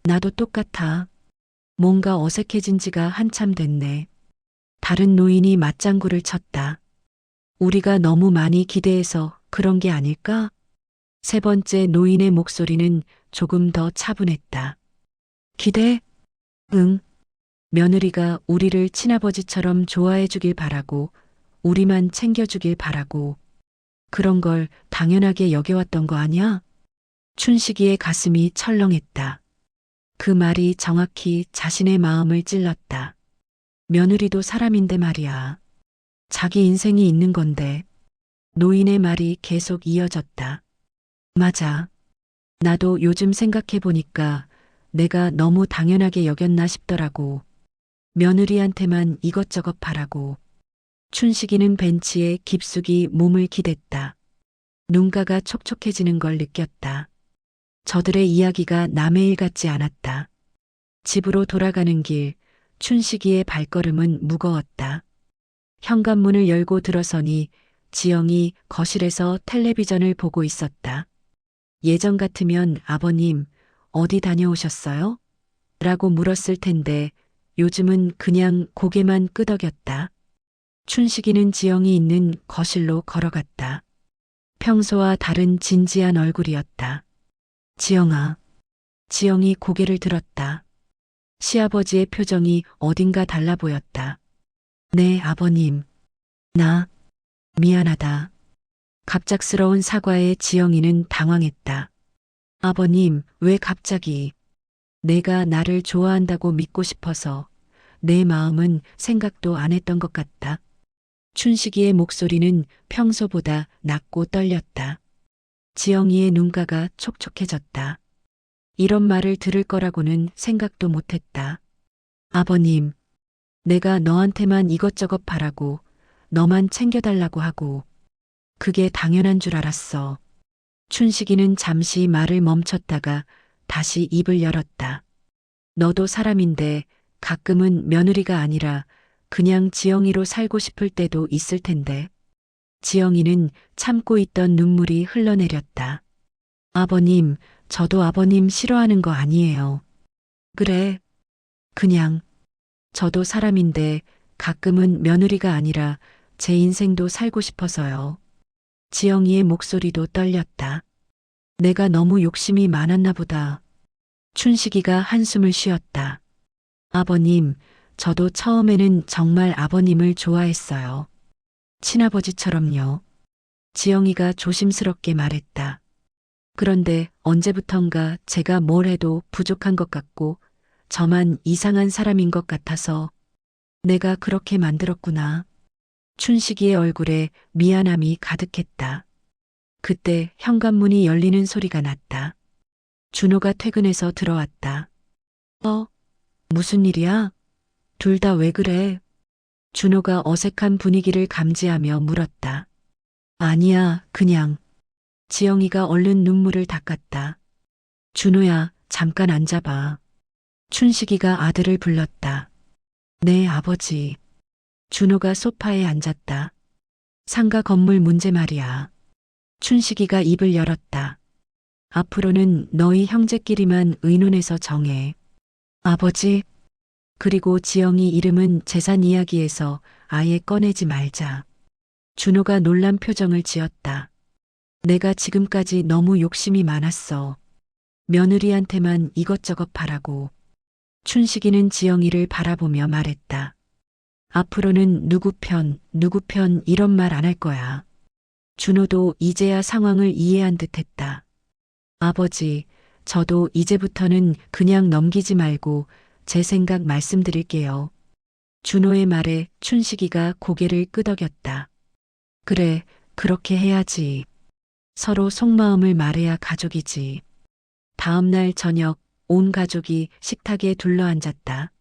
S1: 나도 똑같아. 뭔가 어색해진 지가 한참 됐네. 다른 노인이 맞장구를 쳤다. 우리가 너무 많이 기대해서 그런 게 아닐까? 세 번째 노인의 목소리는 조금 더 차분했다. 기대? 응. 며느리가 우리를 친아버지처럼 좋아해 주길 바라고, 우리만 챙겨주길 바라고, 그런 걸 당연하게 여겨왔던 거 아니야? 춘식이의 가슴이 철렁했다. 그 말이 정확히 자신의 마음을 찔렀다. 며느리도 사람인데 말이야. 자기 인생이 있는 건데. 노인의 말이 계속 이어졌다. 맞아. 나도 요즘 생각해 보니까 내가 너무 당연하게 여겼나 싶더라고. 며느리한테만 이것저것 바라고. 춘식이는 벤치에 깊숙이 몸을 기댔다. 눈가가 촉촉해지는 걸 느꼈다. 저들의 이야기가 남의 일 같지 않았다. 집으로 돌아가는 길, 춘식이의 발걸음은 무거웠다. 현관문을 열고 들어서니 지영이 거실에서 텔레비전을 보고 있었다. 예전 같으면 아버님, 어디 다녀오셨어요? 라고 물었을 텐데 요즘은 그냥 고개만 끄덕였다. 춘식이는 지영이 있는 거실로 걸어갔다. 평소와 다른 진지한 얼굴이었다. 지영아. 지영이 고개를 들었다. 시아버지의 표정이 어딘가 달라 보였다. 네, 아버님. 나, 미안하다. 갑작스러운 사과에 지영이는 당황했다. 아버님, 왜 갑자기? 내가 나를 좋아한다고 믿고 싶어서 내 마음은 생각도 안 했던 것 같다. 춘식이의 목소리는 평소보다 낮고 떨렸다. 지영이의 눈가가 촉촉해졌다. 이런 말을 들을 거라고는 생각도 못했다. 아버님, 내가 너한테만 이것저것 바라고 너만 챙겨달라고 하고 그게 당연한 줄 알았어. 춘식이는 잠시 말을 멈췄다가 다시 입을 열었다. 너도 사람인데 가끔은 며느리가 아니라 그냥 지영이로 살고 싶을 때도 있을 텐데. 지영이는 참고 있던 눈물이 흘러내렸다. 아버님, 저도 아버님 싫어하는 거 아니에요. 그래. 그냥 저도 사람인데 가끔은 며느리가 아니라 제 인생도 살고 싶어서요. 지영이의 목소리도 떨렸다. 내가 너무 욕심이 많았나 보다. 춘식이가 한숨을 쉬었다. 아버님, 저도 처음에는 정말 아버님을 좋아했어요. 친아버지처럼요. 지영이가 조심스럽게 말했다. 그런데 언제부턴가 제가 뭘 해도 부족한 것 같고 저만 이상한 사람인 것 같아서 내가 그렇게 만들었구나. 춘식이의 얼굴에 미안함이 가득했다. 그때 현관문이 열리는 소리가 났다. 준호가 퇴근해서 들어왔다. 무슨 일이야? 둘 다 왜 그래? 준호가 어색한 분위기를 감지하며 물었다. 아니야, 그냥. 지영이가 얼른 눈물을 닦았다. 준호야, 잠깐 앉아봐. 춘식이가 아들을 불렀다. 네, 아버지. 준호가 소파에 앉았다. 상가 건물 문제 말이야. 춘식이가 입을 열었다. 앞으로는 너희 형제끼리만 의논해서 정해. 아버지, 그리고 지영이 이름은 재산 이야기에서 아예 꺼내지 말자. 준호가 놀란 표정을 지었다. 내가 지금까지 너무 욕심이 많았어. 며느리한테만 이것저것 바라고. 춘식이는 지영이를 바라보며 말했다. 앞으로는 누구 편 이런 말 안 할 거야. 준호도 이제야 상황을 이해한 듯했다. 아버지, 저도 이제부터는 그냥 넘기지 말고 제 생각 말씀드릴게요. 준호의 말에 춘식이가 고개를 끄덕였다. 그래, 그렇게 해야지. 서로 속마음을 말해야 가족이지. 다음 날 저녁 온 가족이 식탁에 둘러앉았다.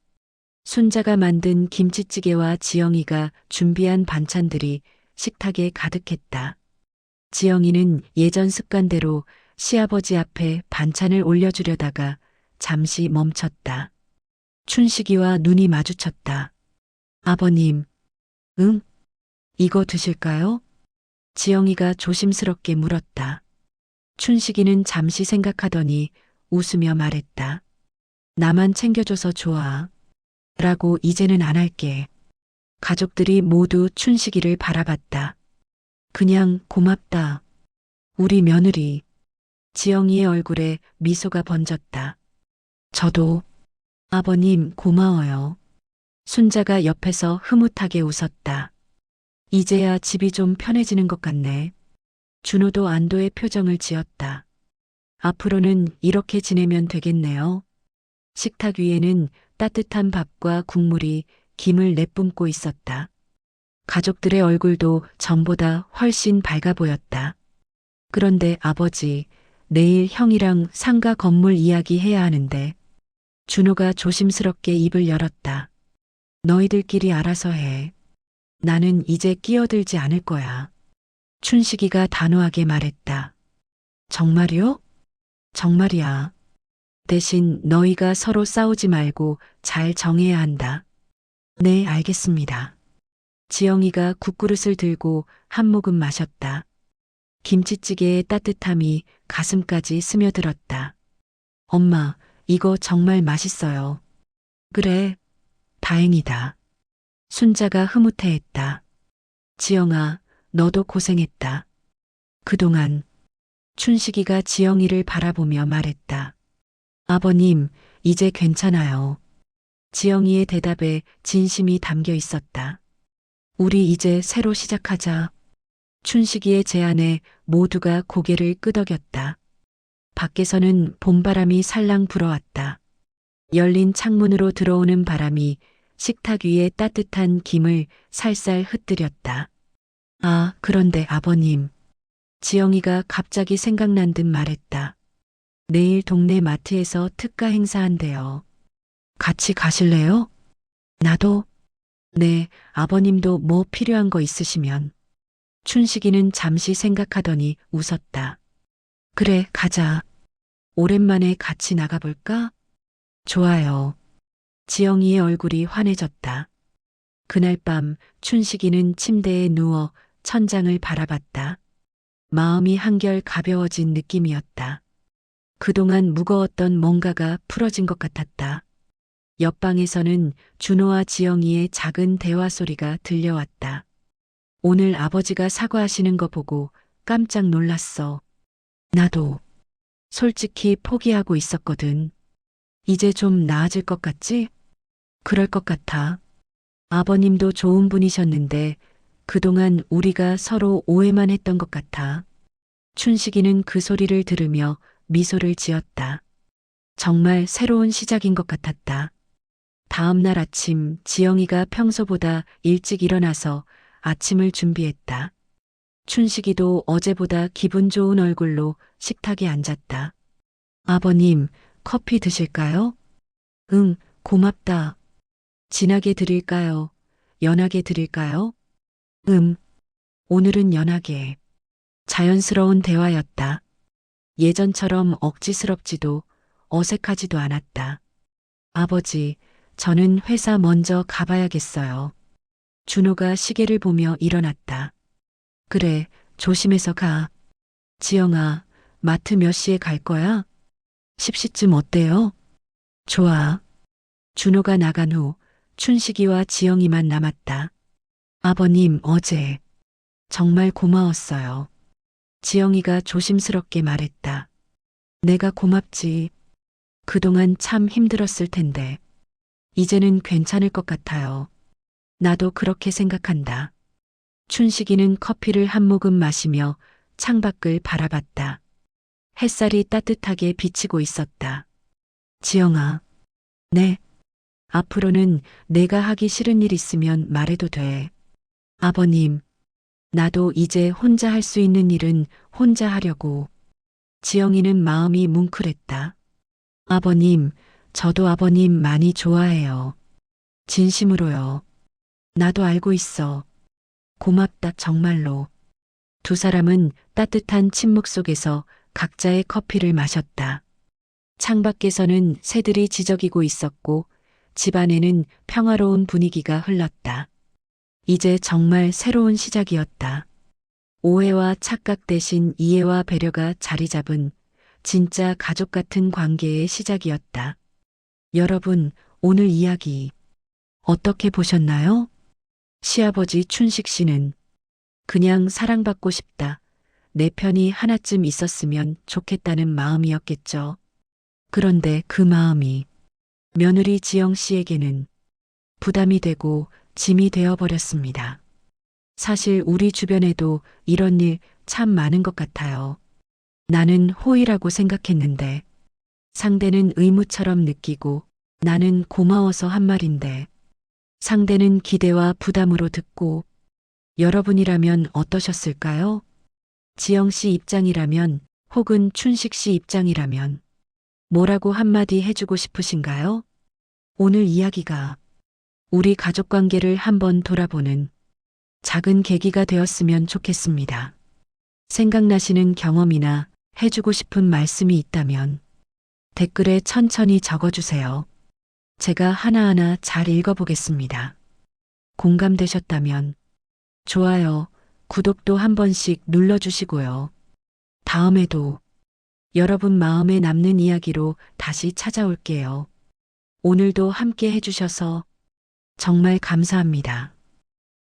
S1: 순자가 만든 김치찌개와 지영이가 준비한 반찬들이 식탁에 가득했다. 지영이는 예전 습관대로 시아버지 앞에 반찬을 올려주려다가 잠시 멈췄다. 춘식이와 눈이 마주쳤다. 아버님, 응? 이거 드실까요? 지영이가 조심스럽게 물었다. 춘식이는 잠시 생각하더니 웃으며 말했다. 나만 챙겨줘서 좋아. 라고 이제는 안 할게. 가족들이 모두 춘식이를 바라봤다. 그냥 고맙다. 우리 며느리. 지영이의 얼굴에 미소가 번졌다. 저도 아버님 고마워요. 순자가 옆에서 흐뭇하게 웃었다. 이제야 집이 좀 편해지는 것 같네. 준호도 안도의 표정을 지었다. 앞으로는 이렇게 지내면 되겠네요. 식탁 위에는 따뜻한 밥과 국물이 김을 내뿜고 있었다. 가족들의 얼굴도 전보다 훨씬 밝아 보였다. 그런데 아버지, 내일 형이랑 상가 건물 이야기 해야 하는데. 준호가 조심스럽게 입을 열었다. 너희들끼리 알아서 해. 나는 이제 끼어들지 않을 거야. 춘식이가 단호하게 말했다. 정말이요? 정말이야. 대신 너희가 서로 싸우지 말고 잘 정해야 한다. 네, 알겠습니다. 지영이가 국그릇을 들고 한 모금 마셨다. 김치찌개의 따뜻함이 가슴까지 스며들었다. 엄마, 이거 정말 맛있어요. 그래, 다행이다. 순자가 흐뭇해했다. 지영아, 너도 고생했다. 그동안 춘식이가 지영이를 바라보며 말했다. 아버님, 이제 괜찮아요. 지영이의 대답에 진심이 담겨 있었다. 우리 이제 새로 시작하자. 춘식이의 제안에 모두가 고개를 끄덕였다. 밖에서는 봄바람이 살랑 불어왔다. 열린 창문으로 들어오는 바람이 식탁 위에 따뜻한 김을 살살 흩뜨렸다. 아, 그런데 아버님. 지영이가 갑자기 생각난 듯 말했다. 내일 동네 마트에서 특가 행사한대요. 같이 가실래요? 나도. 네, 아버님도 뭐 필요한 거 있으시면. 춘식이는 잠시 생각하더니 웃었다. 그래, 가자. 오랜만에 같이 나가볼까? 좋아요. 지영이의 얼굴이 환해졌다. 그날 밤 춘식이는 침대에 누워 천장을 바라봤다. 마음이 한결 가벼워진 느낌이었다. 그동안 무거웠던 뭔가가 풀어진 것 같았다. 옆방에서는 준호와 지영이의 작은 대화 소리가 들려왔다. 오늘 아버지가 사과하시는 거 보고 깜짝 놀랐어. 나도 솔직히 포기하고 있었거든. 이제 좀 나아질 것 같지? 그럴 것 같아. 아버님도 좋은 분이셨는데 그동안 우리가 서로 오해만 했던 것 같아. 춘식이는 그 소리를 들으며 미소를 지었다. 정말 새로운 시작인 것 같았다. 다음 날 아침 지영이가 평소보다 일찍 일어나서 아침을 준비했다. 춘식이도 어제보다 기분 좋은 얼굴로 식탁에 앉았다. 아버님, 커피 드실까요? 응, 고맙다. 진하게 드릴까요? 연하게 드릴까요? 오늘은 연하게. 자연스러운 대화였다. 예전처럼 억지스럽지도 어색하지도 않았다. 아버지, 저는 회사 먼저 가봐야겠어요. 준호가 시계를 보며 일어났다. 그래, 조심해서 가. 지영아, 마트 몇 시에 갈 거야? 10시쯤 어때요? 좋아. 준호가 나간 후 춘식이와 지영이만 남았다. 아버님, 어제 정말 고마웠어요. 지영이가 조심스럽게 말했다. 내가 고맙지. 그동안 참 힘들었을 텐데. 이제는 괜찮을 것 같아요. 나도 그렇게 생각한다. 춘식이는 커피를 한 모금 마시며 창밖을 바라봤다. 햇살이 따뜻하게 비치고 있었다. 지영아, 네. 앞으로는 내가 하기 싫은 일 있으면 말해도 돼. 아버님, 나도 이제 혼자 할 수 있는 일은 혼자 하려고. 지영이는 마음이 뭉클했다. 아버님, 저도 아버님 많이 좋아해요. 진심으로요. 나도 알고 있어. 고맙다, 정말로. 두 사람은 따뜻한 침묵 속에서 각자의 커피를 마셨다. 창밖에서는 새들이 지저귀고 있었고 집안에는 평화로운 분위기가 흘렀다. 이제 정말 새로운 시작이었다. 오해와 착각 대신 이해와 배려가 자리 잡은 진짜 가족 같은 관계의 시작이었다. 여러분, 오늘 이야기 어떻게 보셨나요? 시아버지 춘식 씨는 그냥 사랑받고 싶다. 내 편이 하나쯤 있었으면 좋겠다는 마음이었겠죠. 그런데 그 마음이 며느리 지영 씨에게는 부담이 되고 짐이 되어버렸습니다. 사실 우리 주변에도 이런 일 참 많은 것 같아요. 나는 호의라고 생각했는데 상대는 의무처럼 느끼고 나는 고마워서 한 말인데 상대는 기대와 부담으로 듣고 여러분이라면 어떠셨을까요? 지영 씨 입장이라면 혹은 춘식 씨 입장이라면 뭐라고 한마디 해주고 싶으신가요? 오늘 이야기가 우리 가족 관계를 한번 돌아보는 작은 계기가 되었으면 좋겠습니다. 생각나시는 경험이나 해주고 싶은 말씀이 있다면 댓글에 천천히 적어주세요. 제가 하나하나 잘 읽어보겠습니다. 공감되셨다면 좋아요, 구독도 한 번씩 눌러주시고요. 다음에도 여러분 마음에 남는 이야기로 다시 찾아올게요. 오늘도 함께 해주셔서 정말 감사합니다.